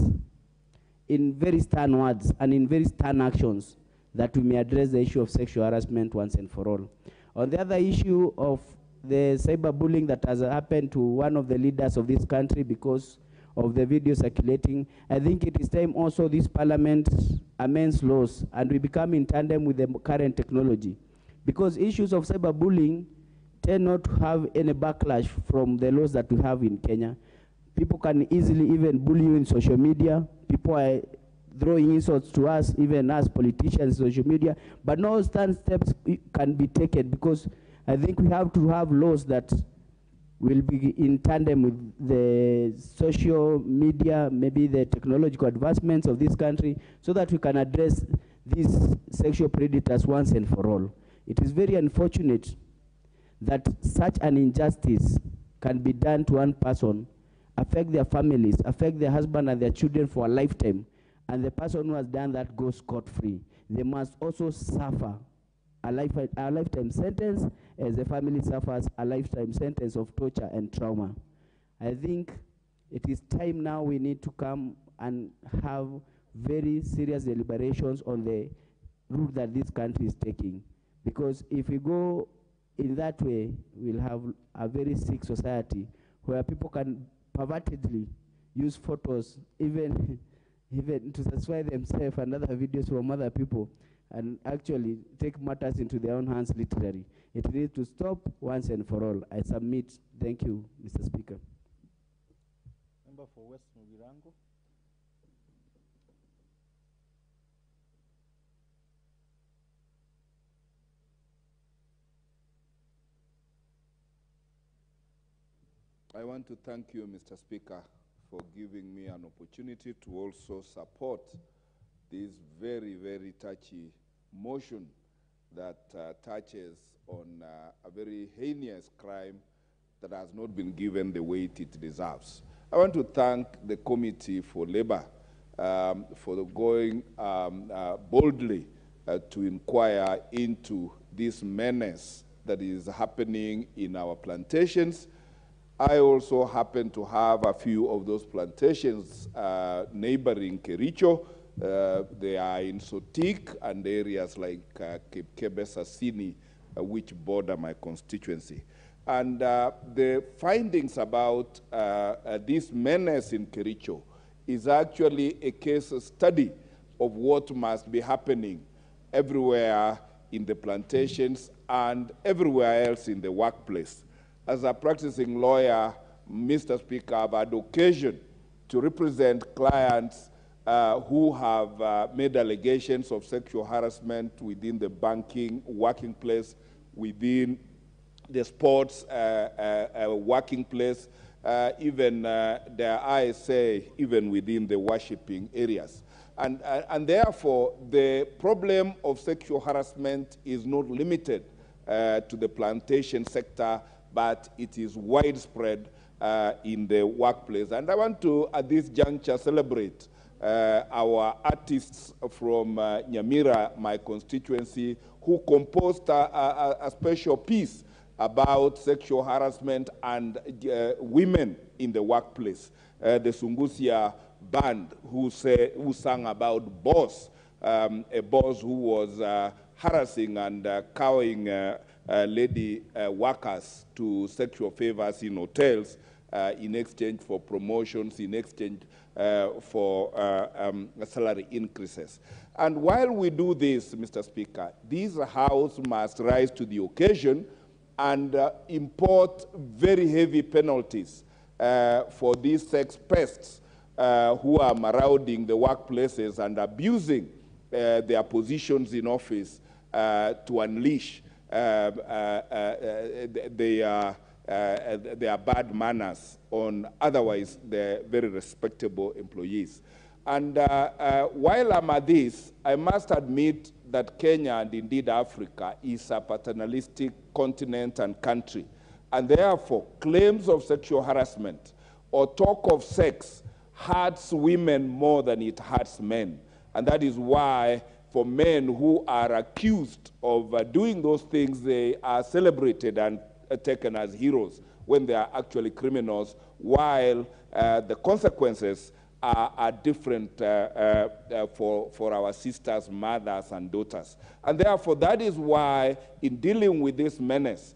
K: in very stern words and in very stern actions that we may address the issue of sexual harassment once and for all. On the other issue of the cyberbullying that has happened to one of the leaders of this country because of the video circulating, I think it is time also this Parliament amends laws and we become in tandem with the current technology, because issues of cyberbullying tend not to have any backlash from the laws that we have in Kenya. People can easily even bully you in social media. People are throwing insults to us, even as politicians, social media, but no stern steps can be taken, because I think we have to have laws that will be in tandem with the social media, maybe the technological advancements of this country, so that we can address these sexual predators once and for all. It is very unfortunate that such an injustice can be done to one person, affect their families, affect their husband and their children for a lifetime, and the person who has done that goes scot-free. They must also suffer a lifetime sentence, as the family suffers a lifetime sentence of torture and trauma. I think it is time now we need to come and have very serious deliberations on the route that this country is taking. Because if we go in that way, we'll have a very sick society where people can pervertedly use photos, even to satisfy themselves, and other videos from other people, and actually take matters into their own hands literally. It needs to stop once and for all. I submit. Thank you, Mr. Speaker.
I: Member for West Mugirango.
L: I want to thank you, Mr. Speaker, for giving me an opportunity to also support this very, very touchy motion that touches on a very heinous crime that has not been given the weight it deserves. I want to thank the Committee for Labor for going boldly to inquire into this menace that is happening in our plantations. I also happen to have a few of those plantations neighboring Kericho. They are in Sotik and areas like Kebesasini, which border my constituency. And the findings about this menace in Kericho is actually a case study of what must be happening everywhere in the plantations and everywhere else in the workplace. As a practicing lawyer, Mr. Speaker, I've had occasion to represent clients who have made allegations of sexual harassment within the banking working place, within the sports working place, even dare I say, even within the worshiping areas. And therefore, the problem of sexual harassment is not limited to the plantation sector, but it is widespread in the workplace. And I want to, at this juncture, celebrate our artists from Nyamira, my constituency, who composed a special piece about sexual harassment and women in the workplace. The Sungusia band who sang about boss, a boss who was harassing and cowing lady workers to sexual favors in hotels in exchange for promotions, in exchange for salary increases. And while we do this, Mr. Speaker, this House must rise to the occasion and import very heavy penalties for these sex pests who are marauding the workplaces and abusing their positions in office to unleash their bad manners on otherwise the very respectable employees. And while I'm at this, I must admit that Kenya and indeed Africa is a paternalistic continent and country. And therefore, claims of sexual harassment or talk of sex hurts women more than it hurts men. And that is why for men who are accused of doing those things, they are celebrated and taken as heroes when they are actually criminals, while the consequences are different for our sisters, mothers, and daughters. And therefore, that is why in dealing with this menace,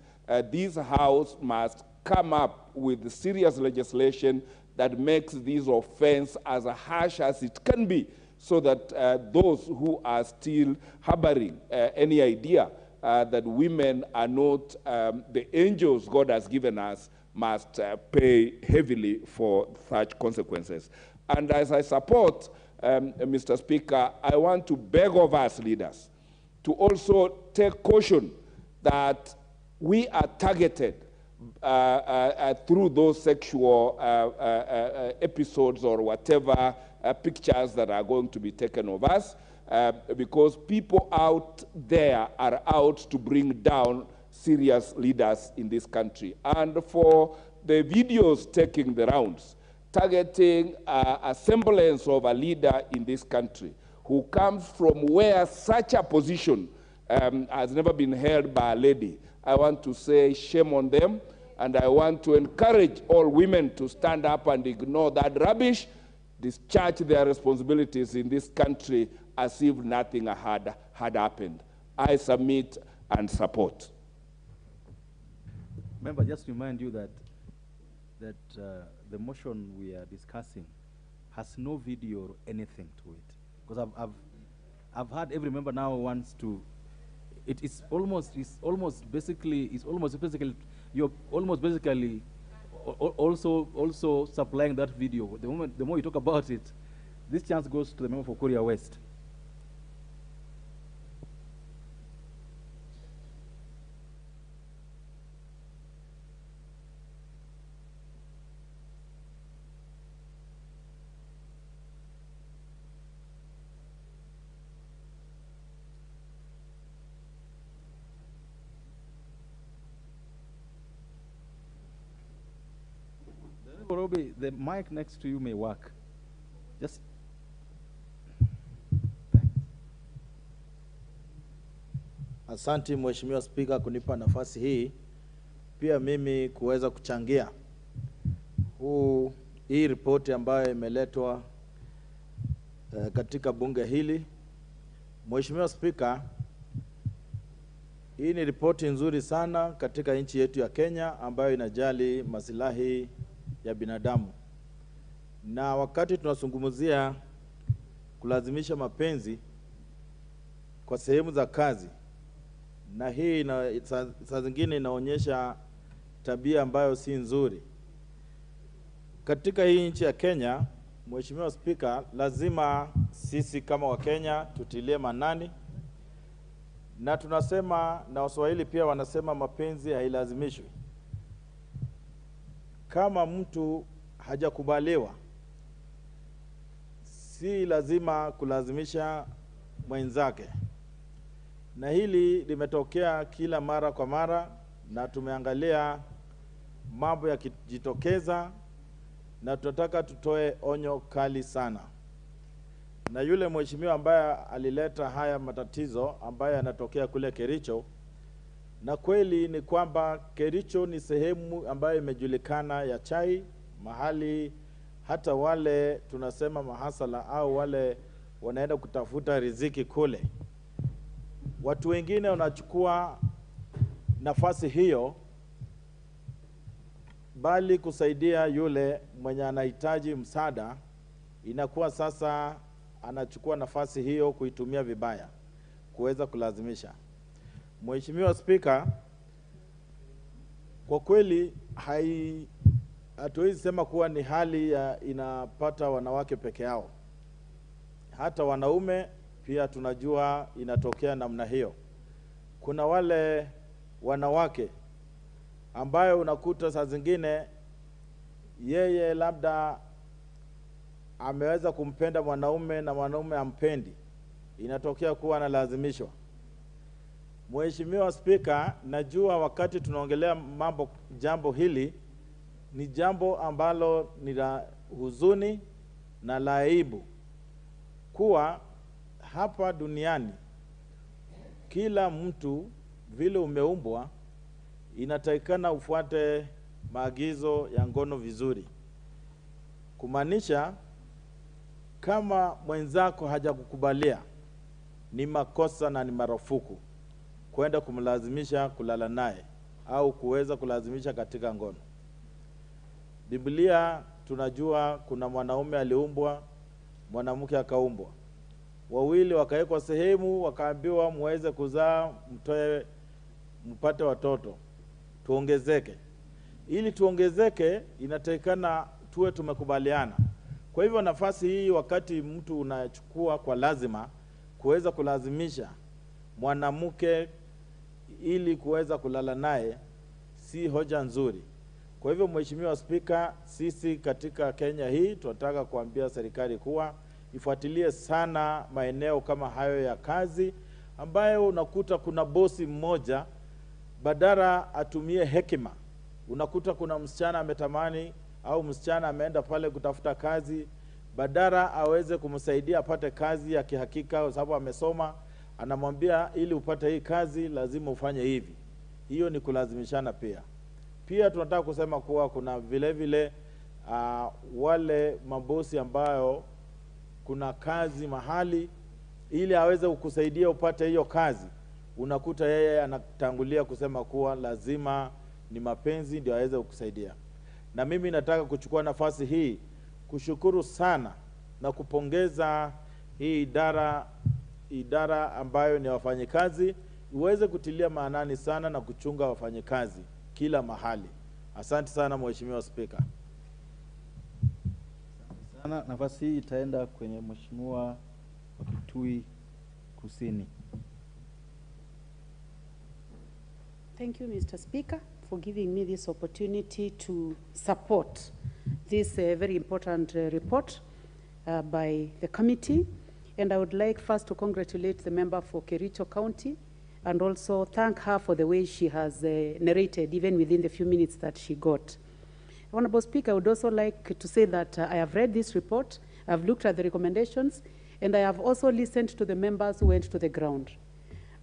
L: this House must come up with serious legislation that makes this offense as harsh as it can be, so that those who are still harboring any idea that women are not the angels God has given us must pay heavily for such consequences. And as I support, Mr. Speaker, I want to beg of us leaders to also take caution that we are targeted through those sexual episodes or whatever pictures that are going to be taken of us, because people out there are out to bring down serious leaders in this country. And for the videos taking the rounds, targeting a semblance of a leader in this country who comes from where such a position has never been held by a lady, I want to say shame on them, and I want to encourage all women to stand up and ignore that rubbish, discharge their responsibilities in this country as if nothing had happened. I submit and support.
I: Member, just remind you that the motion we are discussing has no video or anything to it. Because I've heard every member now wants to
M: it's almost basically you're almost basically also supplying that video. The more you talk about it, this chance goes to the member for Korea West. Robi, the mic next to you may work. Just
I: Asante Mheshimiwa Spika kunipa nafasi hii pia mimi kuweza kuchangia hii ripoti ambayo imeletwa katika bunge hili. Mheshimiwa Spika, hii ni ripoti nzuri sana katika nchi yetu ya Kenya ambayo inajali maslahi ya binadamu. Na wakati tunazungumzia kulazimisha mapenzi kwa sehemu za kazi, na hii saa zingine inaonyesha tabia ambayo si nzuri katika hii nchi ya Kenya. Mheshimiwa Spika, lazima sisi kama Wakenya tutilie manani, na tunasema, na Waswahili pia wanasema, mapenzi hailazimishwi. Kama mtu hajakubaliwa, si lazima kulazimisha mwenzake. Na hili limetokea kila mara kwa mara, na tumeangalia mambo yakijitokeza, na tunataka tutoe onyo kali sana. Na yule mheshimiwa ambaye alileta haya matatizo ambaye yanatokea kule Kericho, na kweli ni kwamba Kericho ni sehemu ambayo imejulikana ya chai, mahali hata wale tunasema mahasala au wale wanaenda kutafuta riziki kule. Watu wengine wanachukua nafasi hiyo bali kusaidia yule mwenye anahitaji msaada, inakuwa sasa anachukua nafasi hiyo kuitumia vibaya, kuweza kulazimisha. Mheshimiwa Spika, kwa kweli hatuwezi sema kuwa ni hali inapata wanawake peke yao. Hata wanaume pia tunajua inatokea namna hiyo. Kuna wale wanawake ambayo unakuta saa zingine yeye labda ameweza kumpenda mwanaume na mwanaume ampendi, inatokea kuwa analazimishwa. Mheshimiwa Spika, najua wakati tunaongelea jambo hili ni jambo ambalo ni la huzuni na la aibu, kuwa hapa duniani kila mtu vile umeumbwa inatakikana ufuate maagizo ya ngono vizuri. Kumaanisha kama mwenzako hajakukubalia, ni makosa na ni marufuku kwenda kumlazimisha kulala naye au kuweza kulazimisha katika ngono. Biblia tunajua kuna mwanaume aliumbwa, mwanamke akaumbwa. Wawili wakawekwa sehemu, wakaambiwa muweze kuzaa, mpate watoto, tuongezeke. Ili tuongezeke inatakikana tuwe tumekubaliana. Kwa hivyo nafasi hii wakati mtu unachukua kwa lazima kuweza kulazimisha mwanamke ili kuweza kulala naye, si hoja nzuri. Kwa hivyo Mheshimiwa Spika, sisi katika Kenya hii tunataka kuambia serikali kuwa ifuatilie sana maeneo kama hayo ya kazi, ambayo unakuta kuna bosi mmoja badala atumie hekima. Unakuta kuna msichana ametamani au msichana ameenda pale kutafuta kazi, badala aweze kumsaidia apate kazi ya kihakika kwa sababu amesoma, anamwambia ili upate hii kazi lazima ufanye hivi. Hiyo ni kulazimishana pia. Pia tunataka kusema kuwa kuna vile wale mabosi ambayo kuna kazi mahali, ili aweze kukusaidia upate hiyo kazi, unakuta yeye anatangulia kusema kuwa lazima ni mapenzi ndio aweze kukusaidia. Na mimi nataka kuchukua nafasi hii kushukuru sana na kupongeza hii idara ambayo ni wafanyikazi
N: uweze kutilia maanani sana na kuchunga wafanyakazi kila mahali. Asante sana Mheshimiwa Spika.
I: Sana, nafasi hii itaenda kwenye Mheshimiwa wa Kitui Kusini.
B: Thank you, Mr. Speaker, for giving me this opportunity to support this very important report by the committee. And I would like first to congratulate the member for Kericho County and also thank her for the way she has narrated, even within the few minutes that she got. Honorable Speaker, I would also like to say that I have read this report, I've looked at the recommendations, and I have also listened to the members who went to the ground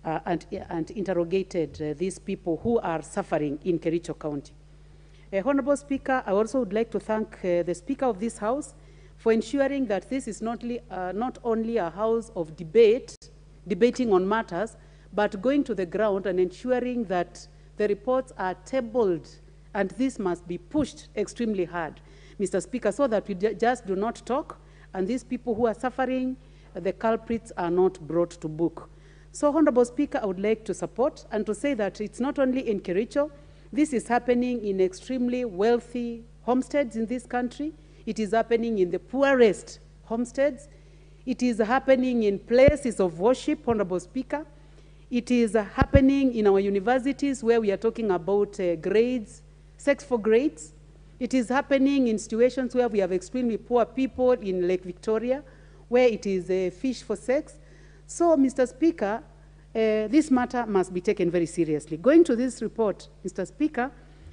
B: and interrogated these people who are suffering in Kericho County. Honorable Speaker, I also would like to thank the Speaker of this House for ensuring that this is not only a house of debating on matters, but going to the ground and ensuring that the reports are tabled, and this must be pushed extremely hard, Mr. Speaker, so that we just do not talk, and these people who are suffering, the culprits are not brought to book. So, Honorable Speaker, I would like to support and to say that it's not only in Kericho, this is happening in extremely wealthy homesteads in this country. It is happening in the poorest homesteads. It is happening in places of worship, Honorable Speaker. It is happening in our universities where we are talking about grades, sex for grades. It is happening in situations where we have extremely poor people in Lake Victoria, where it is fish for sex. So, Mr. Speaker, this matter must be taken very seriously. Going to this report, Mr. Speaker,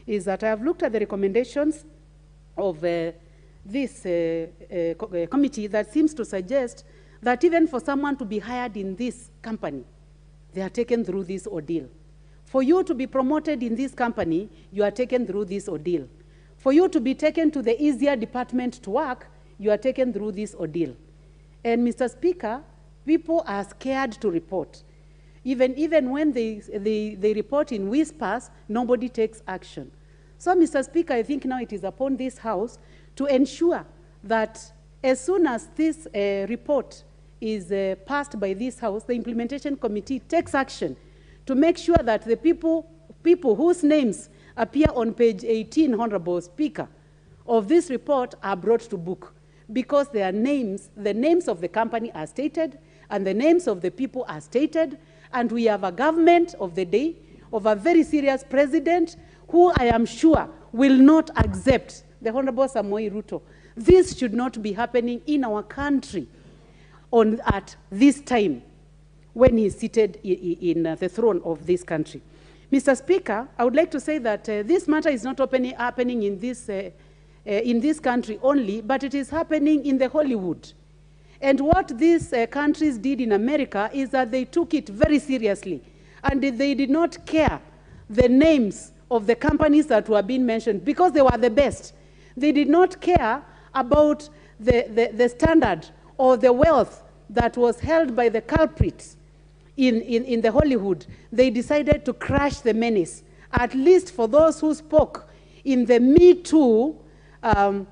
B: is that I have looked at the recommendations of this committee that seems to suggest that even for someone to be hired in this company, they are taken through this ordeal. For you to be promoted in this company, you are taken through this ordeal. For you to be taken to the easier department to work, you are taken through this ordeal. And Mr. Speaker, people are scared to report. Even when they report in whispers, nobody takes action. So, Mr. Speaker, I think now it is upon this House to ensure that as soon as this report is passed by this House, the implementation committee takes action to make sure that the people whose names appear on page 18, Honorable Speaker, of this report are brought to book, because their names, the names of the company are stated, and the names of the people are stated, and we have a government of the day, of a very serious president, who I am sure will not accept, the Honorable Samoei Ruto. This should not be happening in our country at this time when he is seated in the throne of this country. Mr. Speaker, I would like to say that this matter is not happening in this country only, but it is happening in the Hollywood. And what these countries did in America is that they took it very seriously, and they did not care the names of the companies that were being mentioned because they were the best. They did not care about the standard or the wealth that was held by the culprits in the Hollywood. They decided to crush the menace, at least for those who spoke in the Me Too a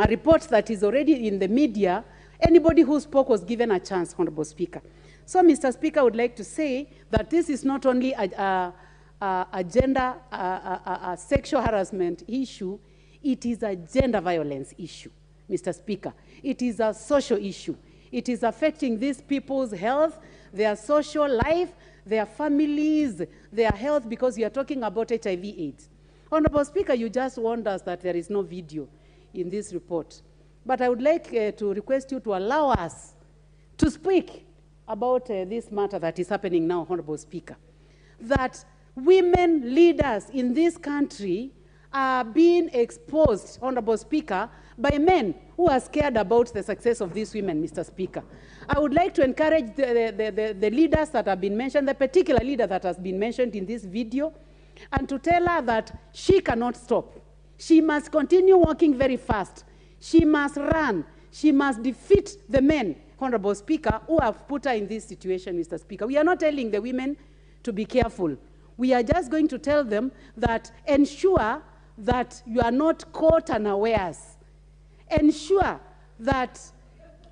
B: report that is already in the media. Anybody who spoke was given a chance, Honorable Speaker. So, Mr. Speaker, I would like to say that this is not only a sexual harassment issue, it is a gender violence issue, Mr. Speaker. It is a social issue. It is affecting these people's health, their social life, their families, their health, because we are talking about HIV/AIDS. Honorable Speaker, you just warned us that there is no video in this report. But I would like to request you to allow us to speak about this matter that is happening now, Honorable Speaker. That women leaders in this country are being exposed, Honorable Speaker, by men who are scared about the success of these women, Mr. Speaker. I would like to encourage the leaders that have been mentioned, the particular leader that has been mentioned in this video, and to tell her that she cannot stop. She must continue working very fast. She must run. She must defeat the men, Honorable Speaker, who have put her in this situation, Mr. Speaker. We are not telling the women to be careful. We are just going to tell them that ensure that you are not caught unawares. Ensure that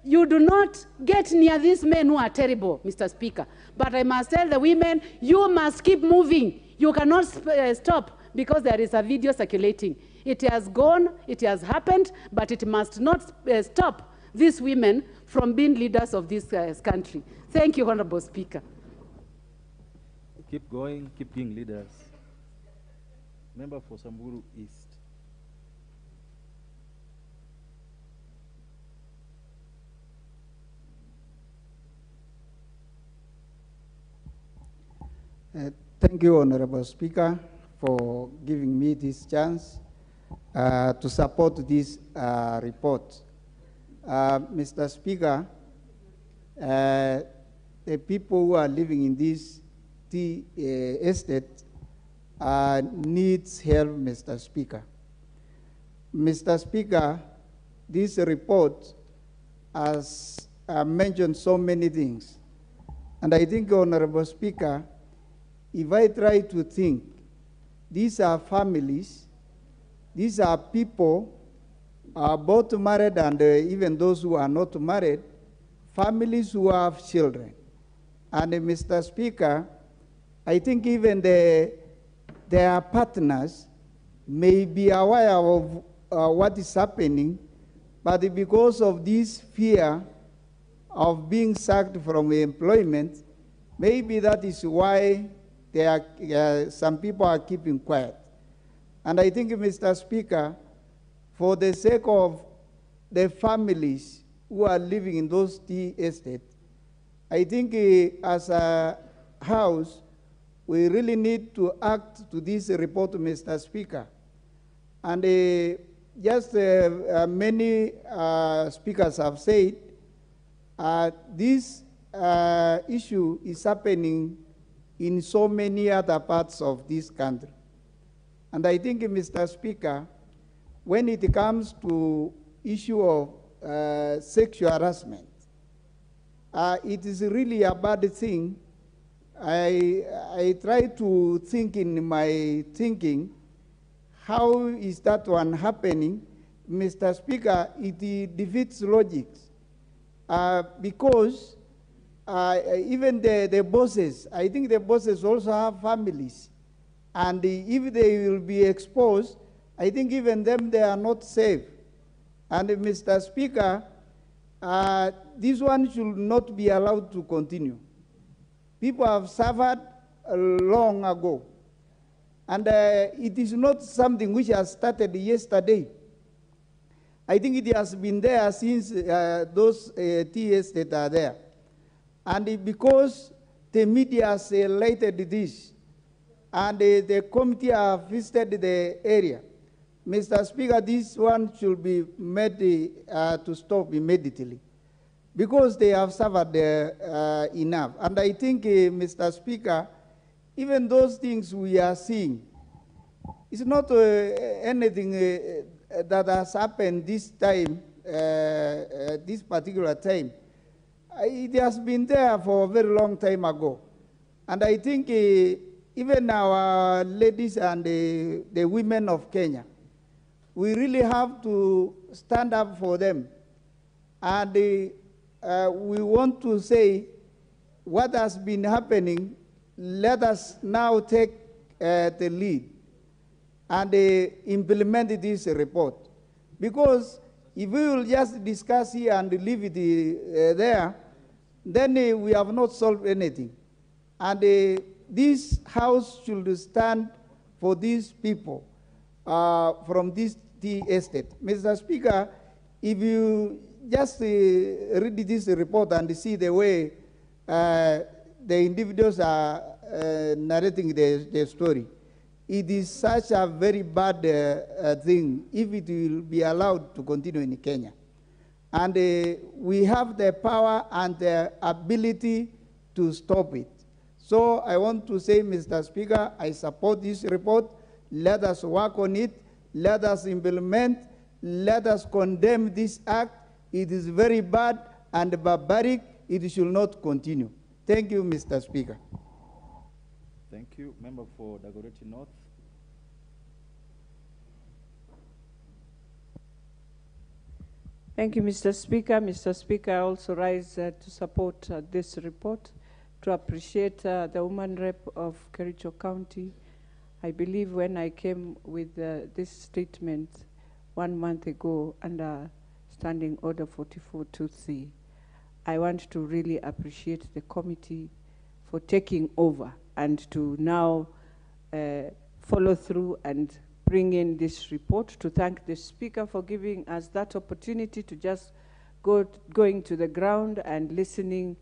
B: you do not get near these men who are terrible, Mr. Speaker. But I must tell the women, you must keep moving. You cannot stop because there is a video circulating. It has gone, it has happened, but it must not stop these women from being leaders of this country. Thank you, Honorable Speaker.
M: Keep going, keep being leaders. Member for Samburu East.
O: Thank you, Honorable Speaker, for giving me this chance to support this report. Mr. Speaker, the people who are living in this tea estate needs help, Mr. Speaker. Mr. Speaker, this report has mentioned so many things. And I think, Honorable Speaker, if I try to think, these are families, these are people, both married and even those who are not married, families who have children. And Mr. Speaker, I think even their partners may be aware of what is happening, but because of this fear of being sacked from employment, maybe that is why some people are keeping quiet. And I think, Mr. Speaker, for the sake of the families who are living in those tea estates, I think as a House, we really need to act to this report, Mr. Speaker. And just many speakers have said, this issue is happening in so many other parts of this country. And I think, Mr. Speaker, when it comes to issue of sexual harassment, it is really a bad thing. I try to think in my thinking, how is that one happening? Mr. Speaker, it defeats logic. Because even the bosses, I think the bosses also have families. And if they will be exposed, I think even them, they are not safe. And Mr. Speaker, this one should not be allowed to continue. People have suffered long ago. And it is not something which has started yesterday. I think it has been there since those tea estates are there. And because the media has highlighted this, and the committee have visited the area, Mr. Speaker, this one should be made to stop immediately, because they have suffered enough. And I think, Mr. Speaker, even those things we are seeing, it's not anything that has happened this time, this particular time. It has been there for a very long time ago. And I think even our ladies and the women of Kenya, we really have to stand up for them. And we want to say what has been happening, let us now take the lead and implement this report. Because if we will just discuss here and leave it there, then we have not solved anything. And this House should stand for these people from this tea estate. Mr. Speaker, if you just read this report and see the way the individuals are narrating their story, it is such a very bad thing if it will be allowed to continue in Kenya. And we have the power and the ability to stop it. So I want to say, Mr. Speaker, I support this report. Let us work on it. Let us implement. Let us condemn this act. It is very bad and barbaric. It should not continue. Thank you, Mr. Speaker.
M: Thank you. Member for Dagoretti North.
P: Thank you, Mr. Speaker. Mr. Speaker, I also rise to support this report, to appreciate the woman rep of Kericho County. I believe when I came with this statement 1 month ago under Standing Order 44-2C, I want to really appreciate the committee for taking over and to now follow through and bring in this report, to thank the Speaker for giving us that opportunity to just going to the ground and listening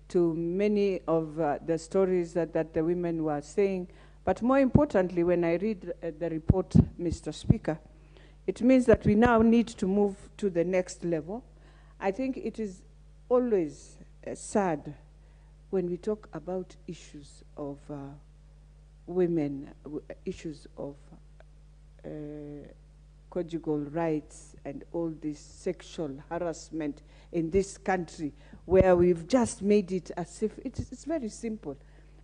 P: to many of the stories that the women were saying. But more importantly, when I read the report, Mr. Speaker, it means that we now need to move to the next level. I think it is always sad when we talk about issues of women, issues of conjugal rights and all this sexual harassment in this country, where we've just made it as if it's very simple.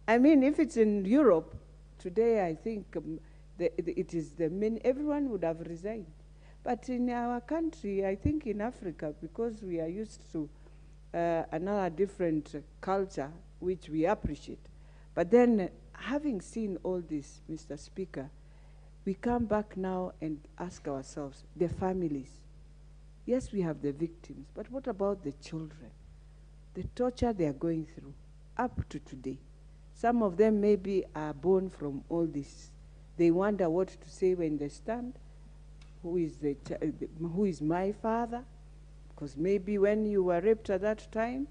P: I mean, if it's in Europe today, I think it is the men, everyone would have resigned. But in our country, I think in Africa, because we are used to another different culture, which we appreciate. But then, having seen all this, Mr. Speaker, we come back now and ask ourselves, the families. Yes, we have the victims, but what about the children? The torture they are going through up to today. Some of them maybe are born from all this. They wonder what to say when they stand. Who is my father? Because maybe when you were raped at that time,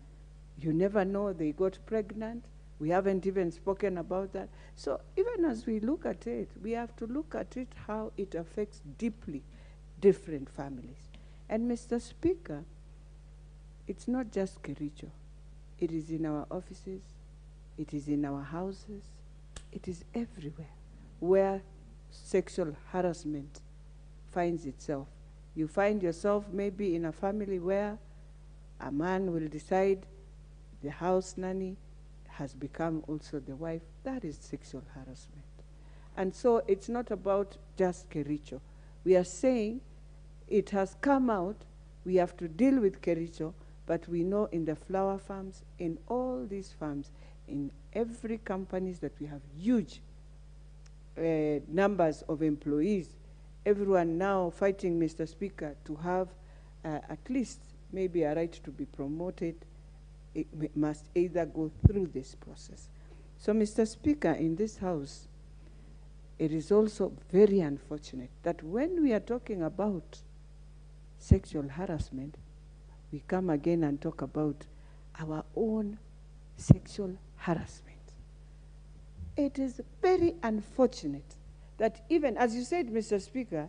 P: you never know they got pregnant. We haven't even spoken about that. So even as we look at it, we have to look at it how it affects deeply different families. And Mr. Speaker, it's not just Kericho. It is in our offices, it is in our houses, it is everywhere where sexual harassment finds itself. You find yourself maybe in a family where a man will decide the house nanny has become also the wife. That is sexual harassment. And so it's not about just Kericho. We are saying it has come out, we have to deal with Kericho, but we know in the flower farms, in all these farms, in every companies that we have huge numbers of employees, everyone now fighting, Mr. Speaker, to have at least maybe a right to be promoted. It must either go through this process. So, Mr. Speaker, in this House, it is also very unfortunate that when we are talking about sexual harassment, we come again and talk about our own sexual harassment. It is very unfortunate that even, as you said, Mr. Speaker,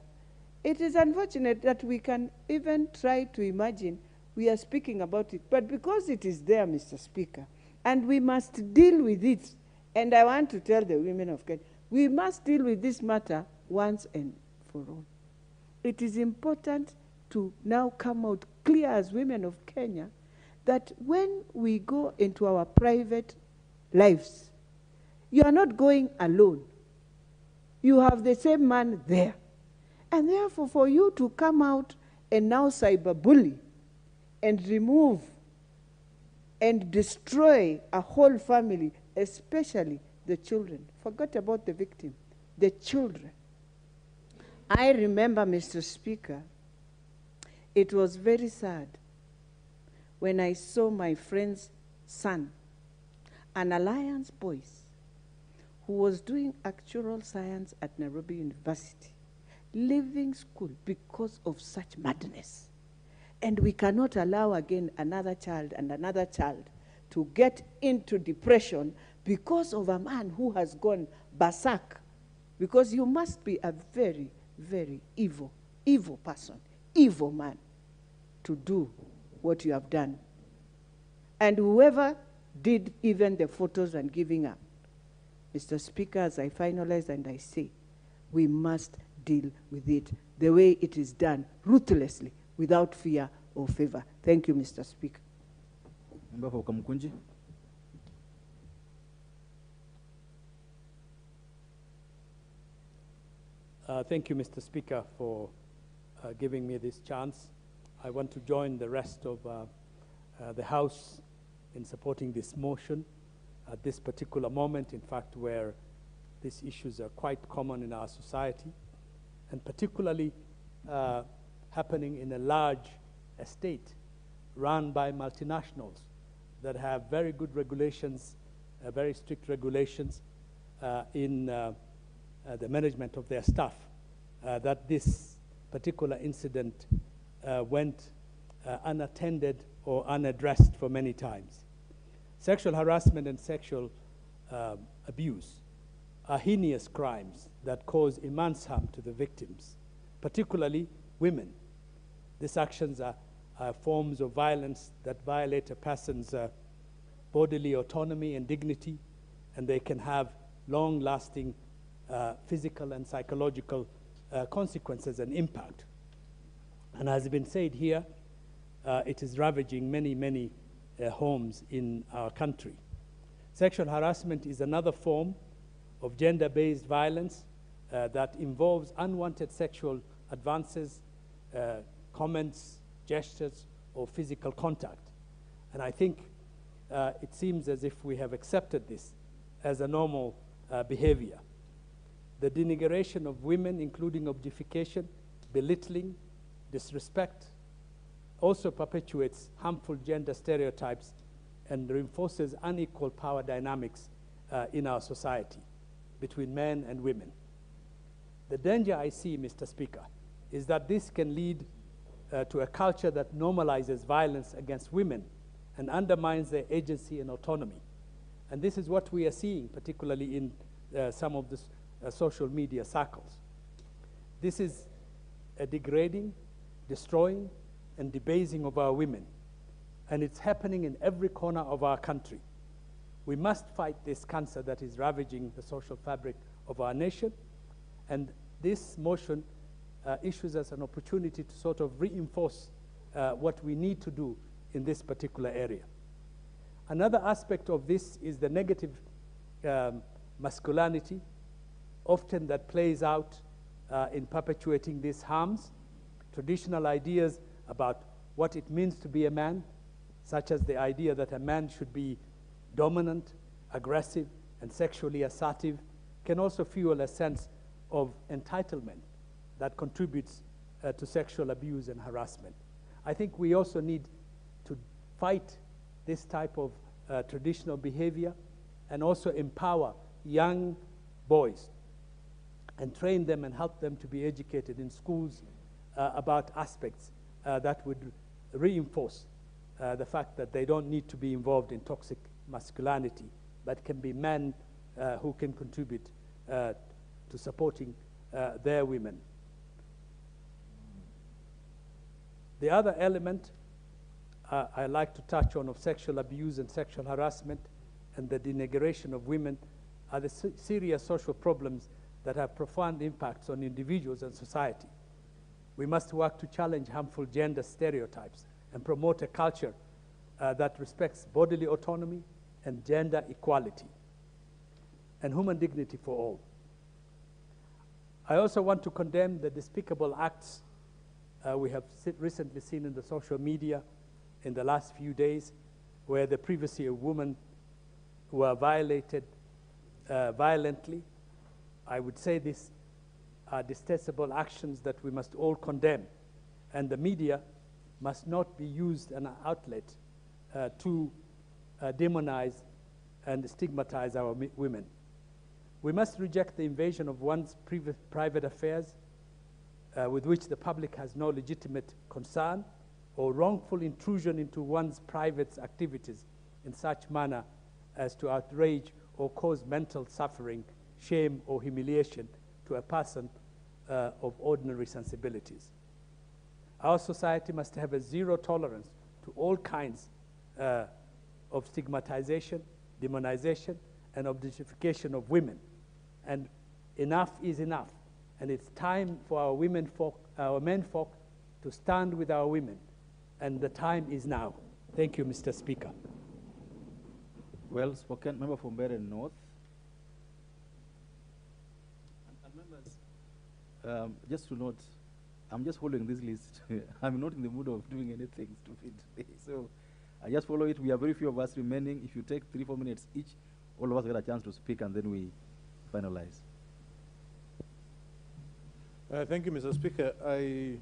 P: it is unfortunate that we can even try to imagine we are speaking about it, but because it is there, Mr. Speaker, and we must deal with it, and I want to tell the women of Kenya, we must deal with this matter once and for all. It is important to now come out clear as women of Kenya that when we go into our private lives, you are not going alone. You have the same man there. And therefore, for you to come out and now cyberbully and remove and destroy a whole family, especially the children. Forget about the victim, the children. I remember, Mr. Speaker, it was very sad when I saw my friend's son, an Alliance boys, who was doing actual science at Nairobi University, leaving school because of such madness. And we cannot allow again another child and another child to get into depression because of a man who has gone berserk. Because you must be a very, very evil person, evil man to do what you have done. And whoever did even the photos and giving up, Mr. Speaker, as I finalize and I say, we must deal with it the way it is done, ruthlessly, without fear or favor. Thank you, Mr. Speaker.
M: Member for Kamkunji.
Q: Thank you, Mr. Speaker, for giving me this chance. I want to join the rest of the House in supporting this motion at this particular moment, in fact, where these issues are quite common in our society, and particularly happening in a large estate run by multinationals that have very good regulations, very strict regulations in the management of their staff, that this particular incident went unattended or unaddressed for many times. Sexual harassment and sexual abuse are heinous crimes that cause immense harm to the victims, particularly women. These actions are forms of violence that violate a person's bodily autonomy and dignity, and they can have long-lasting physical and psychological consequences and impact. And as has been said here, it is ravaging many, many homes in our country. Sexual harassment is another form of gender-based violence that involves unwanted sexual advances, comments, gestures, or physical contact. And I think it seems as if we have accepted this as a normal behavior. The denigration of women, including objectification, belittling, disrespect, also perpetuates harmful gender stereotypes and reinforces unequal power dynamics in our society between men and women. The danger I see, Mr. Speaker, is that this can lead to a culture that normalizes violence against women and undermines their agency and autonomy. And this is what we are seeing, particularly in some of the social media circles. This is a degrading, destroying, and debasing of our women. And it's happening in every corner of our country. We must fight this cancer that is ravaging the social fabric of our nation. And this motion issues us an opportunity to sort of reinforce what we need to do in this particular area. Another aspect of this is the negative masculinity, often that plays out in perpetuating these harms. Traditional ideas about what it means to be a man, such as the idea that a man should be dominant, aggressive, and sexually assertive, can also fuel a sense of entitlement that contributes to sexual abuse and harassment. I think we also need to fight this type of traditional behavior and also empower young boys and train them and help them to be educated in schools about aspects that would reinforce the fact that they don't need to be involved in toxic masculinity, but can be men who can contribute to supporting their women. The other element I like to touch on of sexual abuse and sexual harassment and the denigration of women are the serious social problems that have profound impacts on individuals and society. We must work to challenge harmful gender stereotypes and promote a culture that respects bodily autonomy and gender equality and human dignity for all. I also want to condemn the despicable acts we have recently seen in the social media in the last few days, where the privacy of women were violated violently. I would say these are detestable actions that we must all condemn, and the media must not be used as an outlet to demonize and stigmatize our women. We must reject the invasion of one's private affairs with which the public has no legitimate concern, or wrongful intrusion into one's private activities in such manner as to outrage or cause mental suffering, shame, or humiliation to a person of ordinary sensibilities. Our society must have a zero tolerance to all kinds of stigmatization, demonization, and objectification of women. And enough is enough. And it's time for our men folk to stand with our women. And the time is now. Thank you, Mr. Speaker.
N: Well spoken. Member from Beren North. And members, just to note,
M: I'm just following this list. I'm not in the mood of doing anything stupid today. So I just follow it. We are very few of us remaining. If you take 3-4 minutes each, all of us get a chance to speak, and then we finalize.
R: Thank you, Mr. Speaker. I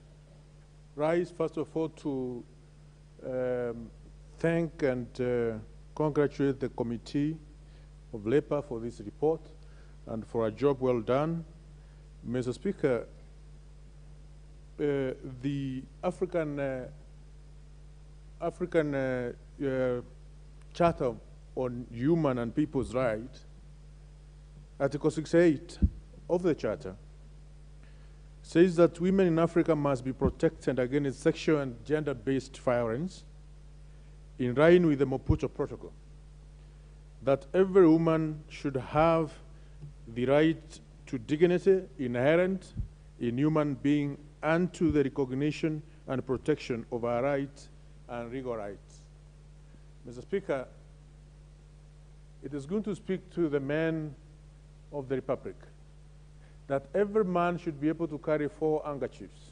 R: rise, first of all, to thank and congratulate the Committee of Labour for this report and for a job well done. Mr. Speaker, the African Charter on Human and People's Rights, Article 68 of the Charter, says that women in Africa must be protected against sexual and gender-based violence in line with the Maputo Protocol, that every woman should have the right to dignity inherent in human being and to the recognition and protection of our rights and legal rights. Mr. Speaker, it is going to speak to the men of the Republic that every man should be able to carry 4 handkerchiefs.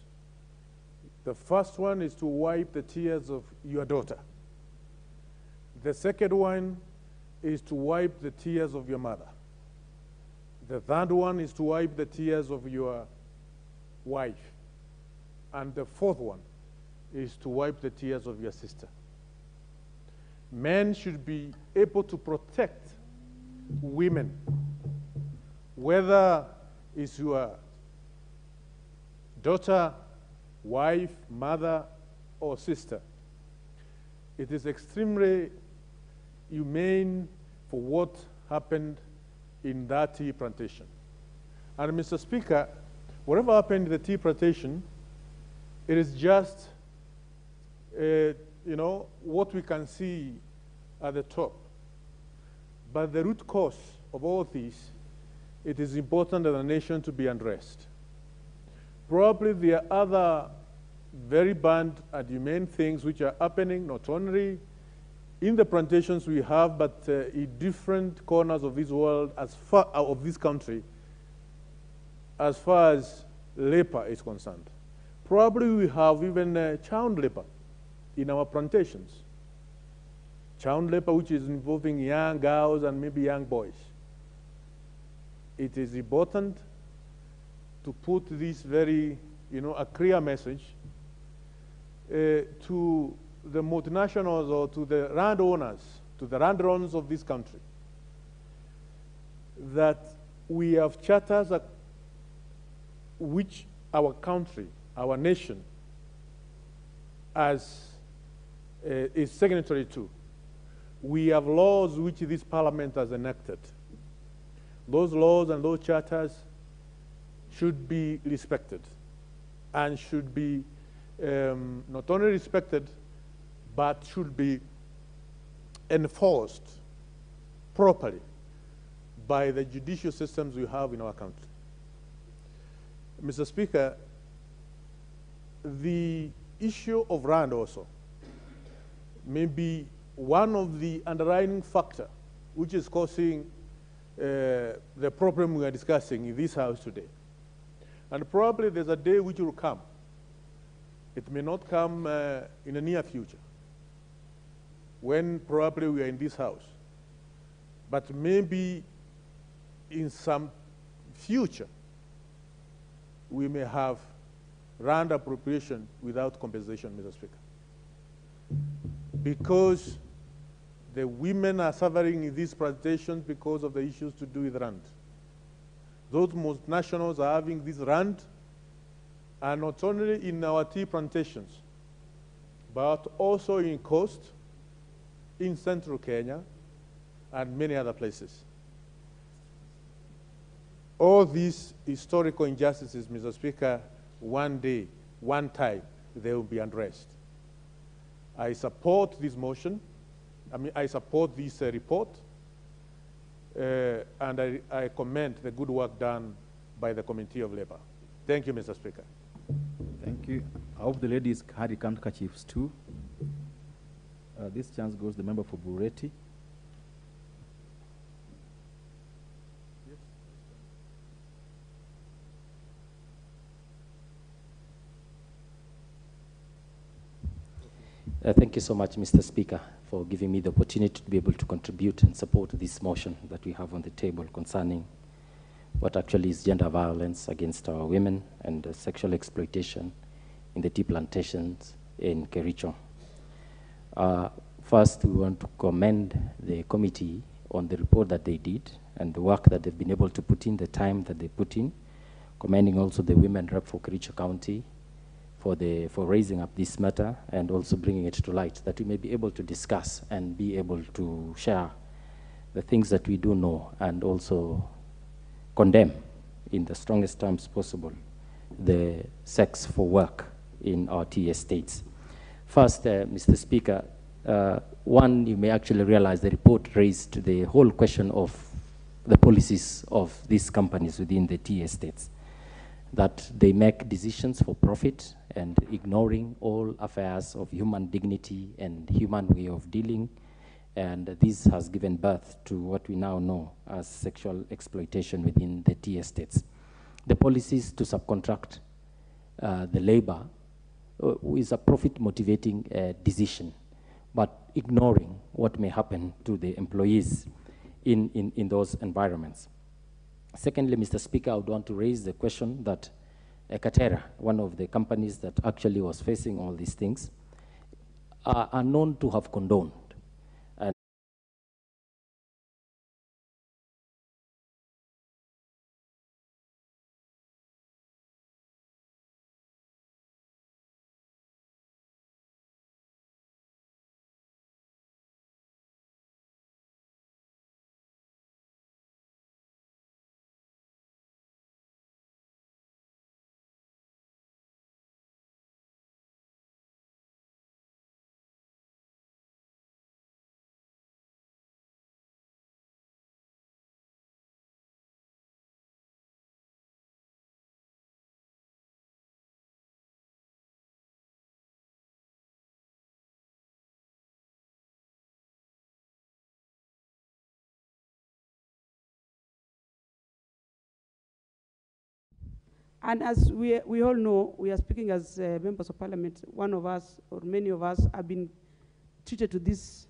R: The first one is to wipe the tears of your daughter. The second one is to wipe the tears of your mother. The third one is to wipe the tears of your wife. And the fourth one is to wipe the tears of your sister. Men should be able to protect women, whether it's your daughter, wife, mother, or sister. It is extremely humane for what happened in that tea plantation. And Mr. Speaker, whatever happened in the tea plantation, it is just, what we can see at the top. But the root cause of all this, it is important that the nation to be undressed. Probably there are other very bad and humane things which are happening not only in the plantations we have, but in different corners of this world, of this country, as far as labor is concerned. Probably we have even child labor in our plantations. Child labor which is involving young girls and maybe young boys. It is important to put this very, a clear message to the multinationals or to the landowners, to the landowners of this country, that we have charters which our country, our nation, is signatory to. We have laws which this parliament has enacted. Those laws and those charters should be respected and should be not only respected, but should be enforced properly by the judicial systems we have in our country. Mr. Speaker, the issue of land also may be one of the underlying factors which is causing the problem we are discussing in this house today. And probably there's a day which will come. It may not come in the near future, when probably we are in this house. But maybe in some future, we may have land appropriation without compensation, Mr. Speaker. Because the women are suffering in these plantations because of the issues to do with land. Those multinationals are having this land, and not only in our tea plantations, but also in coast, in central Kenya, and many other places. All these historical injustices, Mr. Speaker, one day, one time, they will be addressed. I support this motion. I support this report, and I commend the good work done by the Committee of Labour. Thank you, Mr. Speaker.
M: Thank you. I hope the ladies carry handkerchiefs too. This chance goes to the member for Bureti.
S: Thank you so much, Mr. Speaker, for giving me the opportunity to be able to contribute and support this motion that we have on the table concerning what actually is gender violence against our women and sexual exploitation in the tea plantations in Kericho. First, we want to commend the committee on the report that they did and the work that they've been able to put in, the time that they put in, commending also the women rep for Kericho County for raising up this matter and also bringing it to light, that we may be able to discuss and be able to share the things that we do know and also condemn in the strongest terms possible the sex for work in our tea estates. First, Mr. Speaker, one, you may actually realize the report raised the whole question of the policies of these companies within the tea estates, that they make decisions for profit and ignoring all affairs of human dignity and human way of dealing. And this has given birth to what we now know as sexual exploitation within the tea estates. The policies to subcontract the labor is a profit-motivating decision, but ignoring what may happen to the employees in those environments. Secondly, Mr. Speaker, I would want to raise the question that Katera, one of the companies that actually was facing all these things, are known to have condoned. And
B: And as we all know, we are speaking as members of parliament, one of us or many of us have been treated to these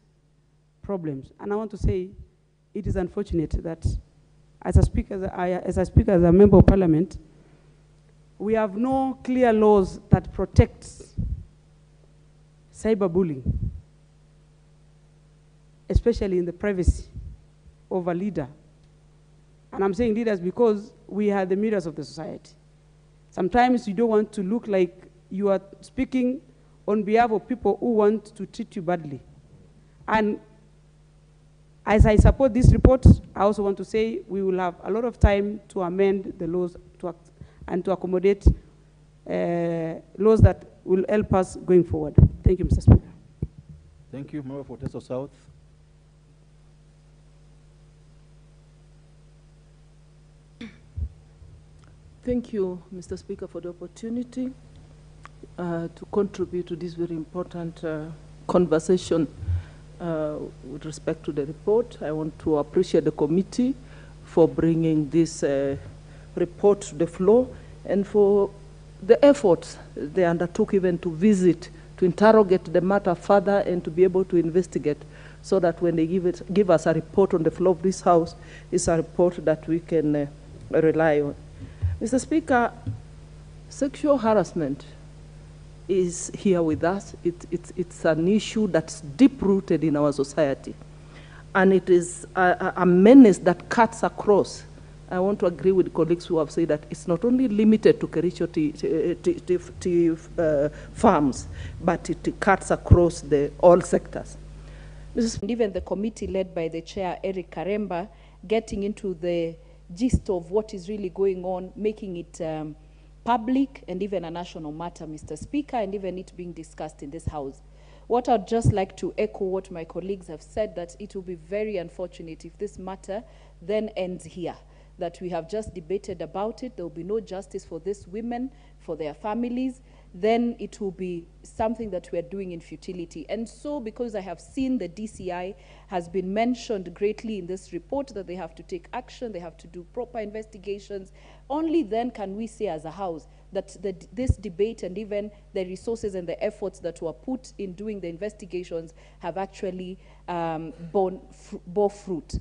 B: problems. And I want to say it is unfortunate that as I speak as a member of parliament, we have no clear laws that protect cyberbullying, especially in the privacy of a leader. And I'm saying leaders because we are the mirrors of the society. Sometimes you don't want to look like you are speaking on behalf of people who want to treat you badly. And as I support this report, I also want to say we will have a lot of time to amend the laws and to accommodate laws that will help us going forward. Thank you, Mr. Speaker.
I: Thank you, Member for Teso South.
F: Thank you, Mr. Speaker, for the opportunity to contribute to this very important conversation with respect to the report. I want to appreciate the committee for bringing this report to the floor and for the efforts they undertook even to visit, to interrogate the matter further and to be able to investigate so that when they give us a report on the floor of this House, it's a report that we can rely on. Mr. Speaker, sexual harassment is here with us. It's an issue that's deep-rooted in our society. And it is a menace that cuts across. I want to agree with colleagues who have said that it's not only limited to Kericho tea farms, but it cuts across all sectors.
T: And even the committee led by the chair, Eric Karemba, getting into the gist of what is really going on, making it public and even a national matter, Mr. Speaker, and even it being discussed in this House. What I'd just like to echo what my colleagues have said, that it will be very unfortunate if this matter then ends here, that we have just debated about it, there will be no justice for these women, for their families, then it will be something that we are doing in futility. And so, because I have seen the DCI has been mentioned greatly in this report, that they have to take action, they have to do proper investigations, only then can we say as a House that this debate and even the resources and the efforts that were put in doing the investigations have actually bore fruit.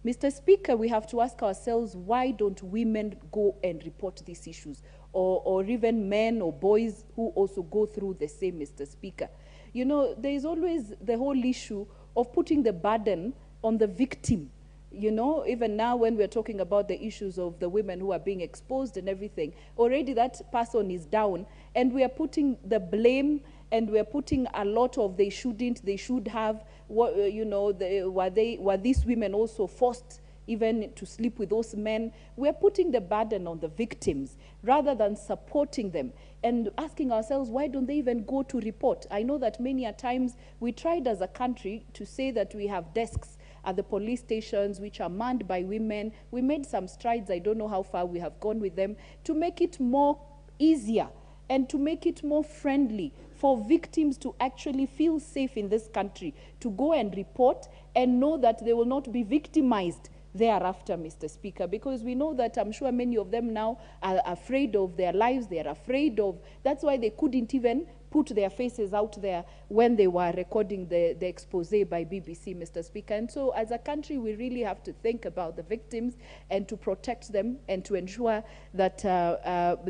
T: Mr. Speaker, we have to ask ourselves, why don't women go and report these issues? Or even men or boys who also go through the same, Mr. Speaker. You know, there is always the whole issue of putting the burden on the victim. You know, even now when we're talking about the issues of the women who are being exposed and everything, already that person is down, and we are putting the blame, and we're putting a lot of they shouldn't, they should have, what, you know, were these women also forced even to sleep with those men? We're putting the burden on the victims rather than supporting them and asking ourselves, why don't they even go to report? I know that many a times we tried as a country to say that we have desks at the police stations which are manned by women. We made some strides, I don't know how far we have gone with them, to make it more easier and to make it more friendly for victims to actually feel safe in this country, to go and report and know that they will not be victimized thereafter, Mr. Speaker, because we know that I'm sure many of them now are afraid of their lives, they are afraid of, that's why they couldn't even put their faces out there when they were recording the expose by BBC, Mr. Speaker. And so as a country, we really have to think about the victims and to protect them and to ensure that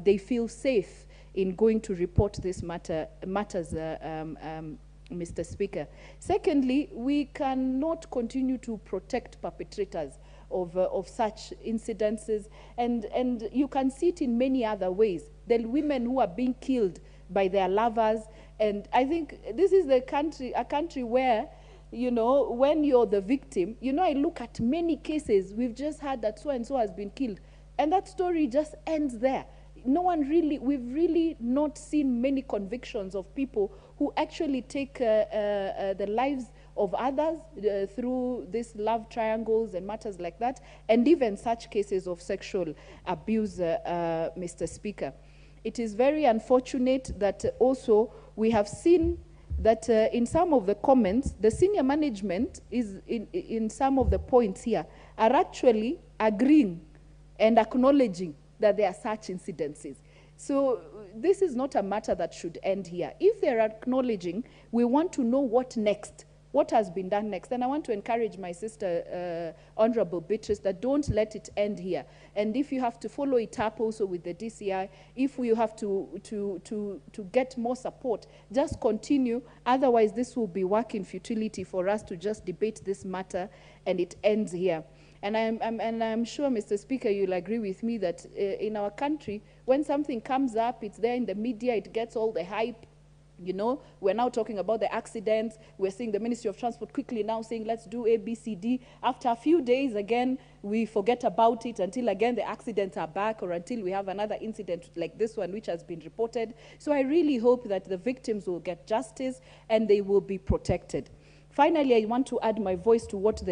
T: they feel safe in going to report this matters, Mr. Speaker. Secondly, we cannot continue to protect perpetrators of such incidences, and you can see it in many other ways. The women who are being killed by their lovers, and I think this is a country where, you know, when you're the victim, you know, I look at many cases, we've just heard that so-and-so has been killed, and that story just ends there. No one really, we've really not seen many convictions of people who actually take the lives of others through these love triangles and matters like that, and even such cases of sexual abuse, Mr. Speaker. It is very unfortunate that also we have seen that in some of the comments, the senior management is in some of the points here are actually agreeing and acknowledging that there are such incidences. So this is not a matter that should end here. If they're acknowledging, we want to know what next, what has been done next. And I want to encourage my sister, Honorable Beatrice, that don't let it end here. And if you have to follow it up also with the DCI, if you have to get more support, just continue. Otherwise, this will be work in futility for us to just debate this matter and it ends here. And I'm sure, Mr. Speaker, you'll agree with me that in our country, when something comes up, it's there in the media, it gets all the hype. You know, we're now talking about the accidents. We're seeing the Ministry of Transport quickly now saying, let's do A, B, C, D. After a few days, again, we forget about it until, again, the accidents are back or until we have another incident like this one, which has been reported. So I really hope that the victims will get justice and they will be protected. Finally, I want to add my voice to what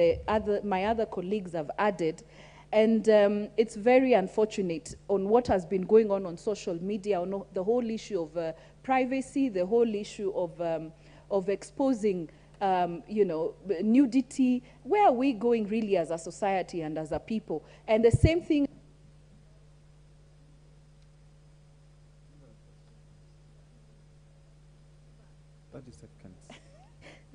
T: my other colleagues have added. And it's very unfortunate on what has been going on social media, on the whole issue of privacy, the whole issue of exposing, you know, nudity. Where are we going really as a society and as a people? And the same thing.
I: 30 seconds.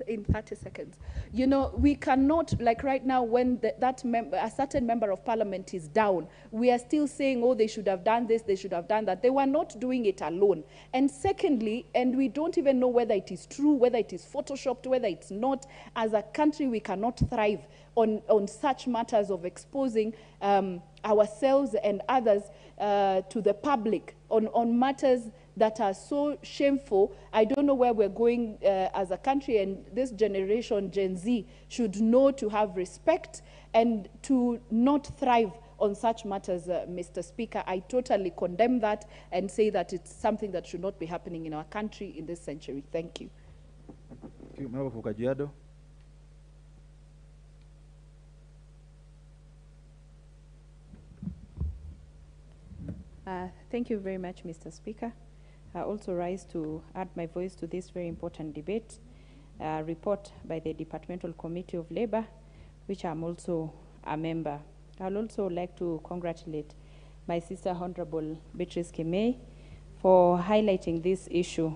T: In 30 seconds. You know, we cannot, like right now, when a certain member of parliament is down, we are still saying, oh, they should have done this, they should have done that. They were not doing it alone. And secondly, and we don't even know whether it is true, whether it is photoshopped, whether it's not. As a country, we cannot thrive on such matters of exposing ourselves and others to the public on matters that are so shameful. I don't know where we're going as a country, and this generation, Gen Z, should know to have respect and to not thrive on such matters, Mr. Speaker. I totally condemn that and say that it's something that should not be happening in our country in this century. Thank you.
I: Member for Kajiado.
U: Thank you very much, Mr. Speaker. I also rise to add my voice to this very important debate, report by the Departmental Committee of Labor, which I'm also a member. I'd also like to congratulate my sister, Honorable Beatrice Kimeumana, for highlighting this issue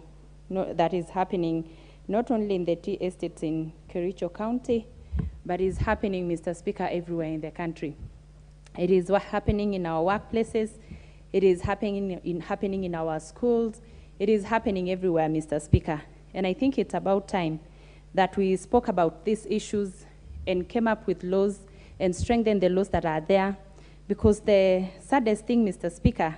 U: that is happening not only in the tea estates in Kericho County, but is happening, Mr. Speaker, everywhere in the country. It is happening in our workplaces. It is happening in our schools. It is happening everywhere, Mr. Speaker. And I think it's about time that we spoke about these issues and came up with laws and strengthened the laws that are there, because the saddest thing, Mr. Speaker,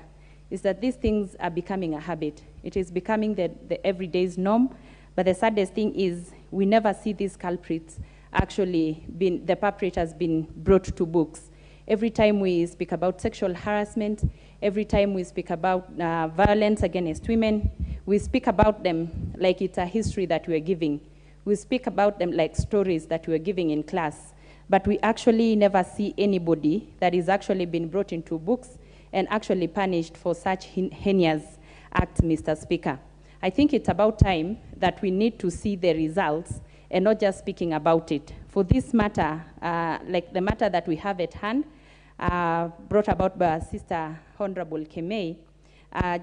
U: is that these things are becoming a habit. It is becoming the everyday's norm, but the saddest thing is we never see these culprits actually the perpetrators being brought to books. Every time we speak about sexual harassment, every time we speak about violence against women, we speak about them like it's a history that we're giving. We speak about them like stories that we're giving in class, but we actually never see anybody that is actually been brought into books and actually punished for such heinous acts, Mr. Speaker. I think it's about time that we need to see the results and not just speaking about it. For this matter, like the matter that we have at hand, brought about by our sister, Honorable Kemei,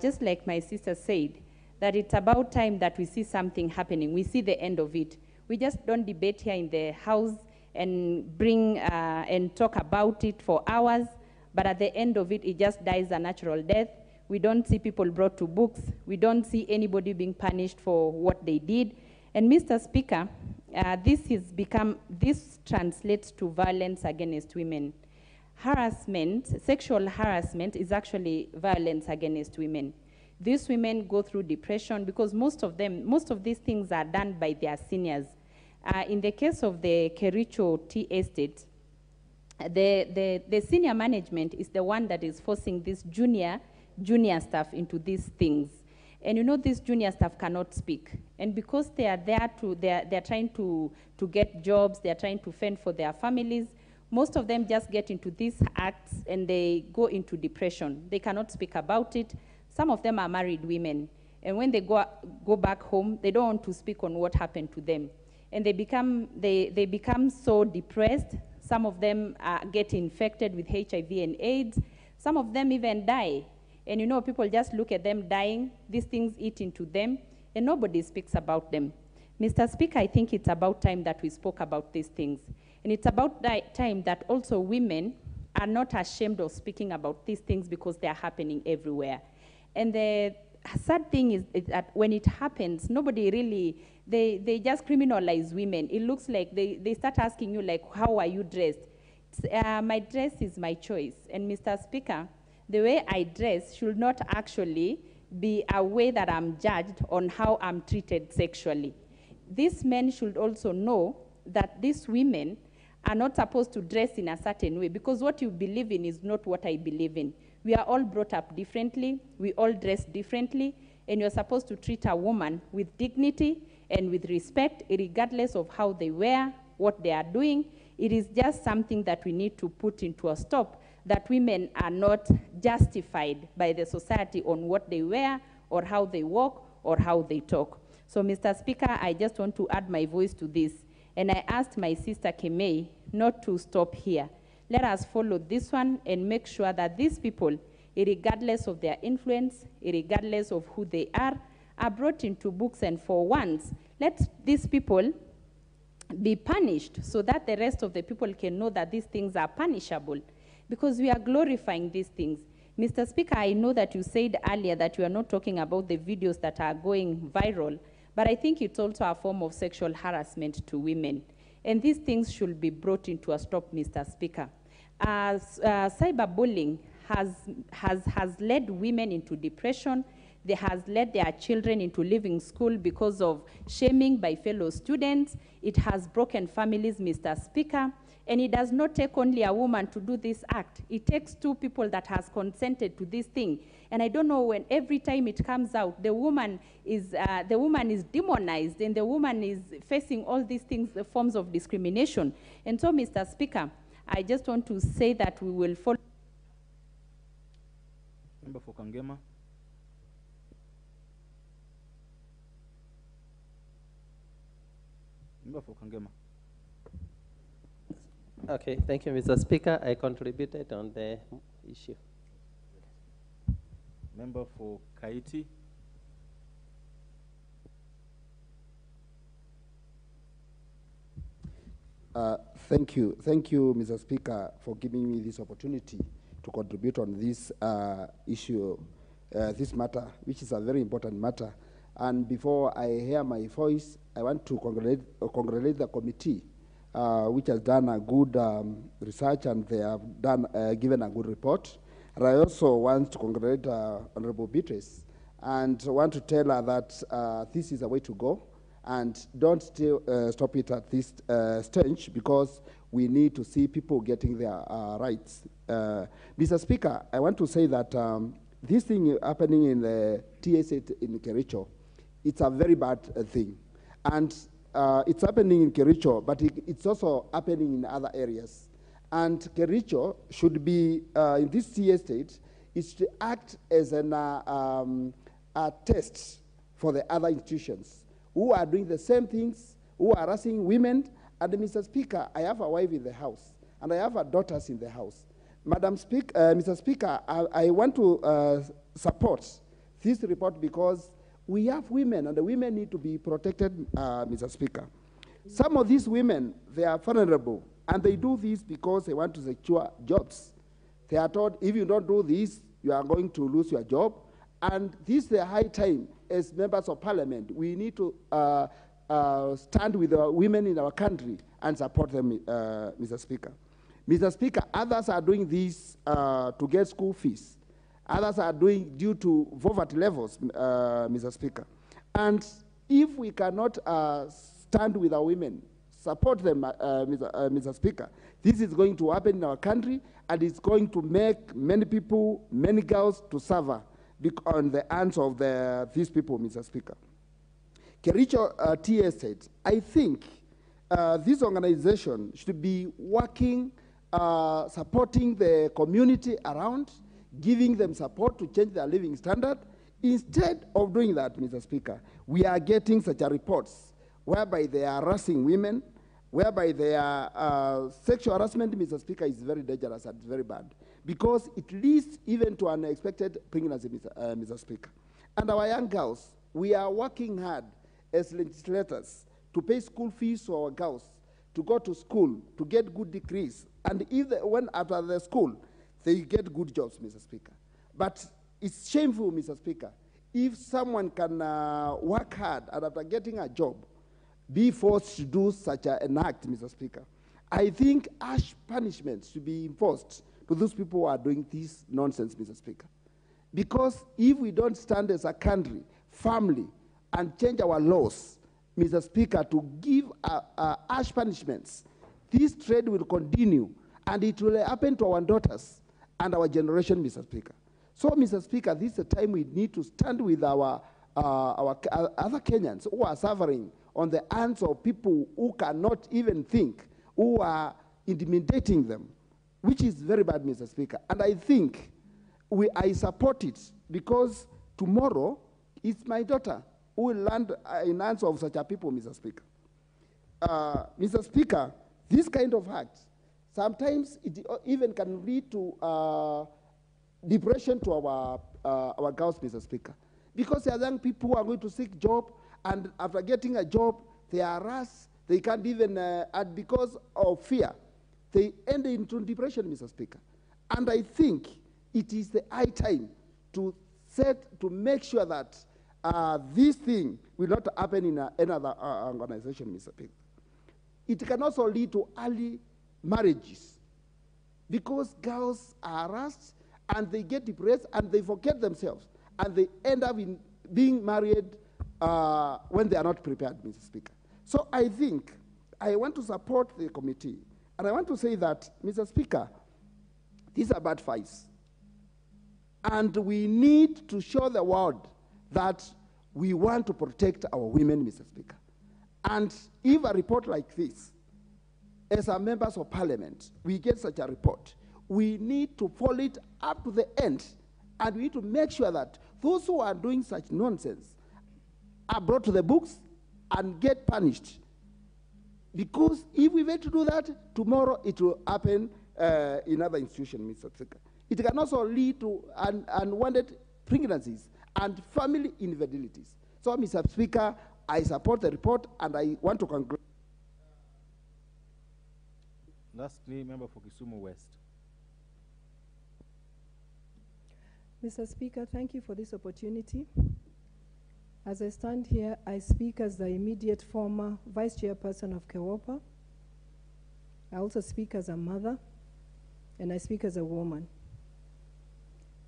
U: just like my sister said, that it's about time that we see something happening. We see the end of it. We just don't debate here in the House and bring and talk about it for hours, but at the end of it, it just dies a natural death. We don't see people brought to books. We don't see anybody being punished for what they did. And Mr. Speaker, this translates to violence against women. Harassment, sexual harassment is actually violence against women. These women go through depression because most of these things are done by their seniors. In the case of the Kericho Tea Estate, the senior management is the one that is forcing this junior staff into these things. And you know, these junior staff cannot speak. And because they are there they're trying to get jobs, they're trying to fend for their families, most of them just get into these acts and they go into depression. They cannot speak about it. Some of them are married women. And when they go back home, they don't want to speak on what happened to them. And they become so depressed. Some of them get infected with HIV and AIDS. Some of them even die. And you know, people just look at them dying, these things eat into them, and nobody speaks about them. Mr. Speaker, I think it's about time that we spoke about these things. And it's about time that also women are not ashamed of speaking about these things because they are happening everywhere. And the sad thing is that when it happens, nobody really, they just criminalize women. It looks like they start asking you, like, how are you dressed? My dress is my choice. And Mr. Speaker, the way I dress should not actually be a way that I'm judged on how I'm treated sexually. These men should also know that these women are not supposed to dress in a certain way, because what you believe in is not what I believe in. We are all brought up differently, we all dress differently, and you're supposed to treat a woman with dignity and with respect, regardless of how they wear, what they are doing. It is just something that we need to put into a stop, that women are not justified by the society on what they wear or how they walk or how they talk. So, Mr. Speaker, I just want to add my voice to this. And I asked my sister Kemei not to stop here. Let us follow this one and make sure that these people, regardless of their influence, regardless of who they are brought into books, and for once, let these people be punished so that the rest of the people can know that these things are punishable, because we are glorifying these things. Mr. Speaker, I know that you said earlier that you are not talking about the videos that are going viral, but I think it's also a form of sexual harassment to women. And these things should be brought into a stop, Mr. Speaker. Cyberbullying has led women into depression. They has led their children into leaving school because of shaming by fellow students. It has broken families, Mr. Speaker. And it does not take only a woman to do this act. It takes two people that has consented to this thing. And I don't know, when every time it comes out, the woman is demonized, and the woman is facing all these things, the forms of discrimination. And so, Mr. Speaker, I just want to say that we will follow.
I: Member for Kangema. Member for Kangema.
A: Okay, thank you, Mr. Speaker. I contributed on the issue.
I: Member for Kaiti.
C: Thank you, Mr. Speaker, for giving me this opportunity to contribute on this issue, this matter, which is a very important matter. And before I hear my voice, I want to congratulate the committee, which has done a good research, and they have given a good report. And I also want to congratulate Honorable Beatrice, and want to tell her that this is the way to go, and don't stop it at this stage, because we need to see people getting their rights. Mr. Speaker, I want to say that this thing happening in the TSA in Kericho, it's a very bad thing. And it's happening in Kericho, but it's also happening in other areas. And Kericho should be, in this TA state, is to act as a test for the other institutions who are doing the same things, who are harassing women. And Mr. Speaker, I have a wife in the house, and I have daughters in the house. Mr. Speaker, I want to support this report because we have women, and the women need to be protected, Mr. Speaker. Some of these women, they are vulnerable, and they do this because they want to secure jobs. They are told, if you don't do this, you are going to lose your job. And this is the high time, as members of parliament, we need to stand with the women in our country and support them, Mr. Speaker. Mr. Speaker, others are doing this to get school fees. Others are doing due to poverty levels, Mr. Speaker. And if we cannot stand with our women, support them, Mr. Speaker, this is going to happen in our country, and it's going to make many people, many girls to suffer on the hands of these people, Mr. Speaker. Kericho TA said, I think this organization should be working, supporting the community around, giving them support to change their living standard. Instead of doing that, Mr. Speaker, we are getting such reports whereby they are harassing women, whereby they are sexual harassment, Mr. Speaker, is very dangerous and very bad, because it leads even to unexpected pregnancy, Mr. Speaker. And our young girls, we are working hard as legislators to pay school fees for our girls, to go to school, to get good degrees, and when after the school, they get good jobs, Mr. Speaker. But it's shameful, Mr. Speaker, if someone can work hard and after getting a job, be forced to do such an act, Mr. Speaker. I think harsh punishments should be enforced to those people who are doing this nonsense, Mr. Speaker. Because if we don't stand as a country, family, and change our laws, Mr. Speaker, to give harsh punishments, this trade will continue, and it will happen to our daughters and our generation, Mr. Speaker. So, Mr. Speaker, this is the time we need to stand with our other Kenyans who are suffering on the hands of people who cannot even think, who are intimidating them, which is very bad, Mr. Speaker. And I think I support it, because tomorrow it's my daughter who will land in hands of such a people, Mr. Speaker. Mr. Speaker, this kind of act, sometimes it even can lead to depression to our girls, Mr. Speaker. Because there are young people who are going to seek job, and after getting a job, they are harassed, they can't even, and because of fear, they end into depression, Mr. Speaker. And I think it is the high time to make sure that this thing will not happen in another organization, Mr. Speaker. It can also lead to early marriages, because girls are harassed, and they get depressed, and they forget themselves, and they end up in being married when they are not prepared, Mr. Speaker. So I think I want to support the committee, and I want to say that, Mr. Speaker, these are bad fights, and we need to show the world that we want to protect our women, Mr. Speaker. And if a report like this, as our members of parliament, we get such a report, we need to follow it up to the end, and we need to make sure that those who are doing such nonsense are brought to the books and get punished. Because if we wait to do that, tomorrow it will happen in other institutions, Mr. Speaker. It can also lead to unwanted pregnancies and family infidelities. So, Mr. Speaker, I support the report, and I want to congratulate
M: Lastly, member for Kisumu West.
D: Mr. Speaker, thank you for this opportunity. As I stand here, I speak as the immediate former vice chairperson of KEWOPA. I also speak as a mother, and I speak as a woman.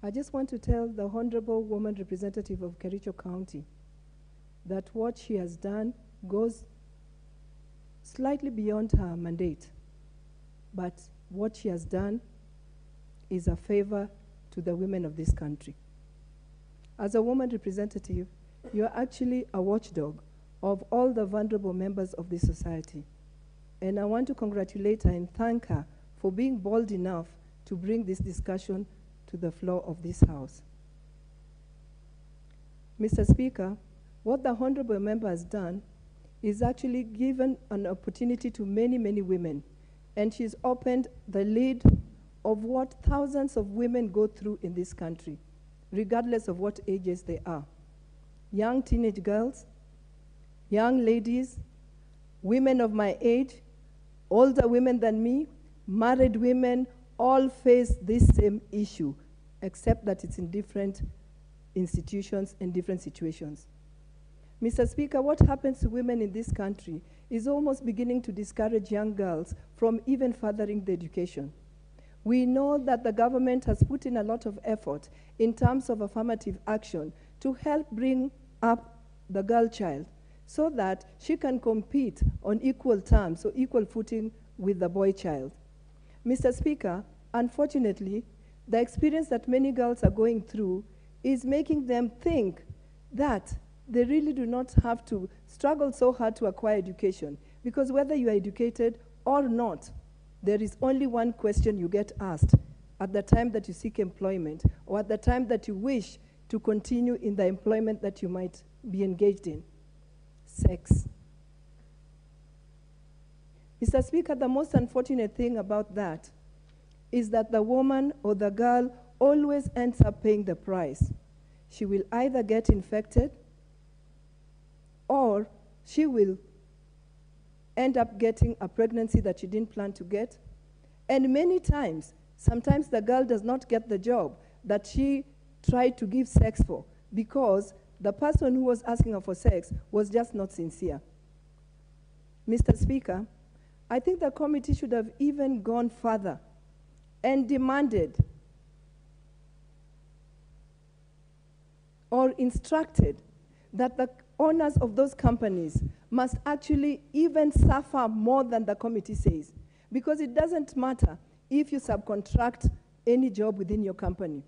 D: I just want to tell the Honorable Woman Representative of Kericho County that what she has done goes slightly beyond her mandate, but what she has done is a favor to the women of this country. As a woman representative, you are actually a watchdog of all the vulnerable members of this society. And I want to congratulate her and thank her for being bold enough to bring this discussion to the floor of this House. Mr. Speaker, what the Honorable Member has done is actually given an opportunity to many, many women. And she's opened the lid of what thousands of women go through in this country, regardless of what ages they are. Young teenage girls, young ladies, women of my age, older women than me, married women, all face this same issue, except that it's in different institutions and different situations. Mr. Speaker, what happens to women in this country is almost beginning to discourage young girls from even furthering their education. We know that the government has put in a lot of effort in terms of affirmative action to help bring up the girl child so that she can compete on equal terms or equal footing with the boy child. Mr. Speaker, unfortunately, the experience that many girls are going through is making them think that they really do not have to struggle so hard to acquire education, because whether you are educated or not, there is only one question you get asked at the time that you seek employment or at the time that you wish to continue in the employment that you might be engaged in: sex. Mr. Speaker, the most unfortunate thing about that is that the woman or the girl always ends up paying the price. She will either get infected or she will end up getting a pregnancy that she didn't plan to get. And many times, sometimes the girl does not get the job that she tried to give sex for because the person who was asking her for sex was just not sincere. Mr. Speaker, I think the committee should have even gone further and demanded or instructed that the owners of those companies must actually even suffer more than the committee says, because it doesn't matter if you subcontract any job within your company.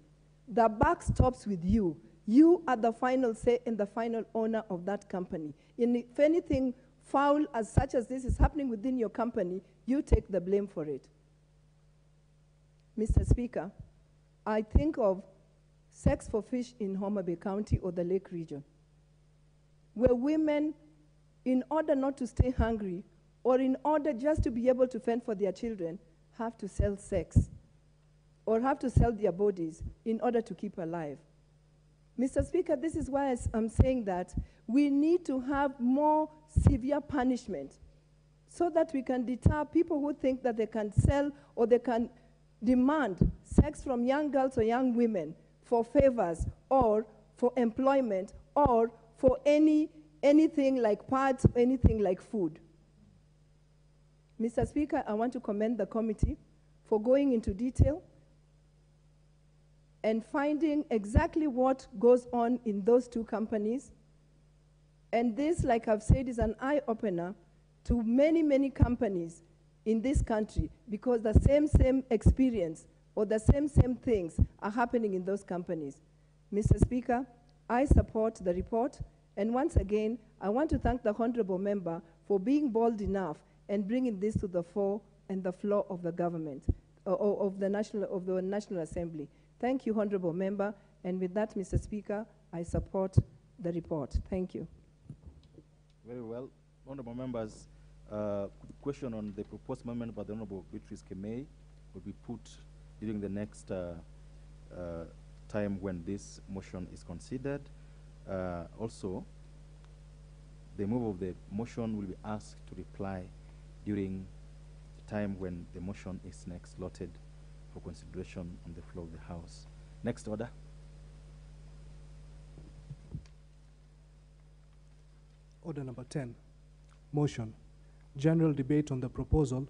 D: The buck stops with you. You are the final say and the final owner of that company. And if anything foul as such as this is happening within your company, you take the blame for it. Mr. Speaker, I think of Sex for Fish in Homa Bay County or the Lake region, where women, in order not to stay hungry or in order just to be able to fend for their children, have to sell sex or have to sell their bodies in order to keep alive. Mr. Speaker, this is why I'm saying that we need to have more severe punishment so that we can deter people who think that they can sell or they can demand sex from young girls or young women for favors or for employment or for anything like pads, anything like food. Mr. Speaker, I want to commend the committee for going into detail and finding exactly what goes on in those two companies. And this, like I've said, is an eye-opener to many, many companies in this country, because the same experience or the same things are happening in those companies. Mr. Speaker, I support the report. And once again, I want to thank the Honorable Member for being bold enough and bringing this to the fore and the floor of the government, of the National Assembly. Thank you, Honorable Member. And with that, Mr. Speaker, I support the report. Thank you.
M: Very well. Honorable members, question on the proposed amendment by the Honorable Beatrice Kemei will be put during the next time when this motion is considered. Also, the move of the motion will be asked to reply during the
I: time when the motion is next slotted for consideration on the floor of the House. Next order.
E: Order number 10, motion, general debate on the proposal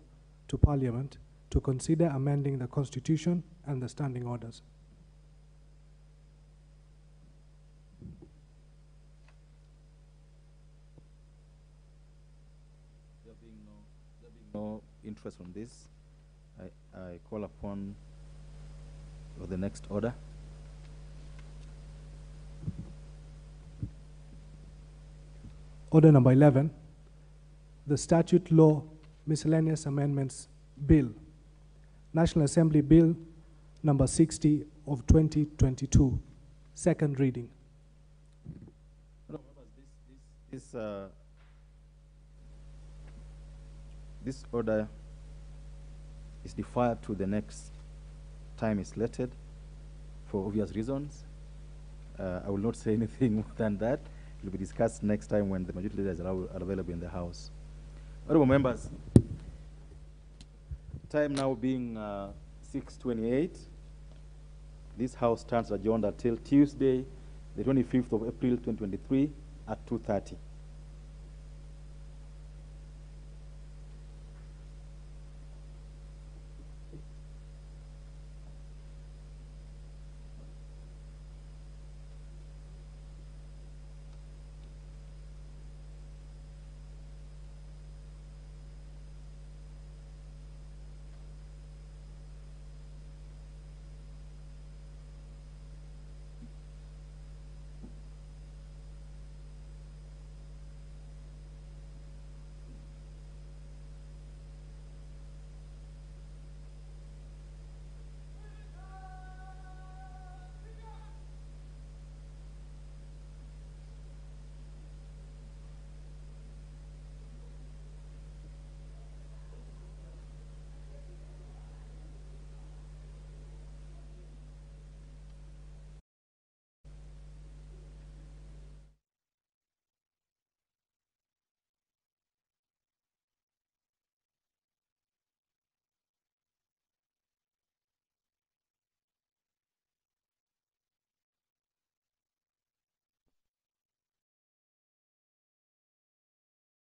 E: to Parliament to consider amending the Constitution and the standing orders.
I: There being no interest on this, I call upon for the next order.
E: Order number 11, the Statute Law Miscellaneous Amendments Bill, National Assembly Bill number 60 of 2022, second reading.
I: This order is deferred to the next time is slated for obvious reasons. I will not say anything more than that. It will be discussed next time when the majority leaders are available in the House. Honorable members, time now being 6:28, this House stands adjourned until Tuesday, the 25th of April, 2023 at 2:30.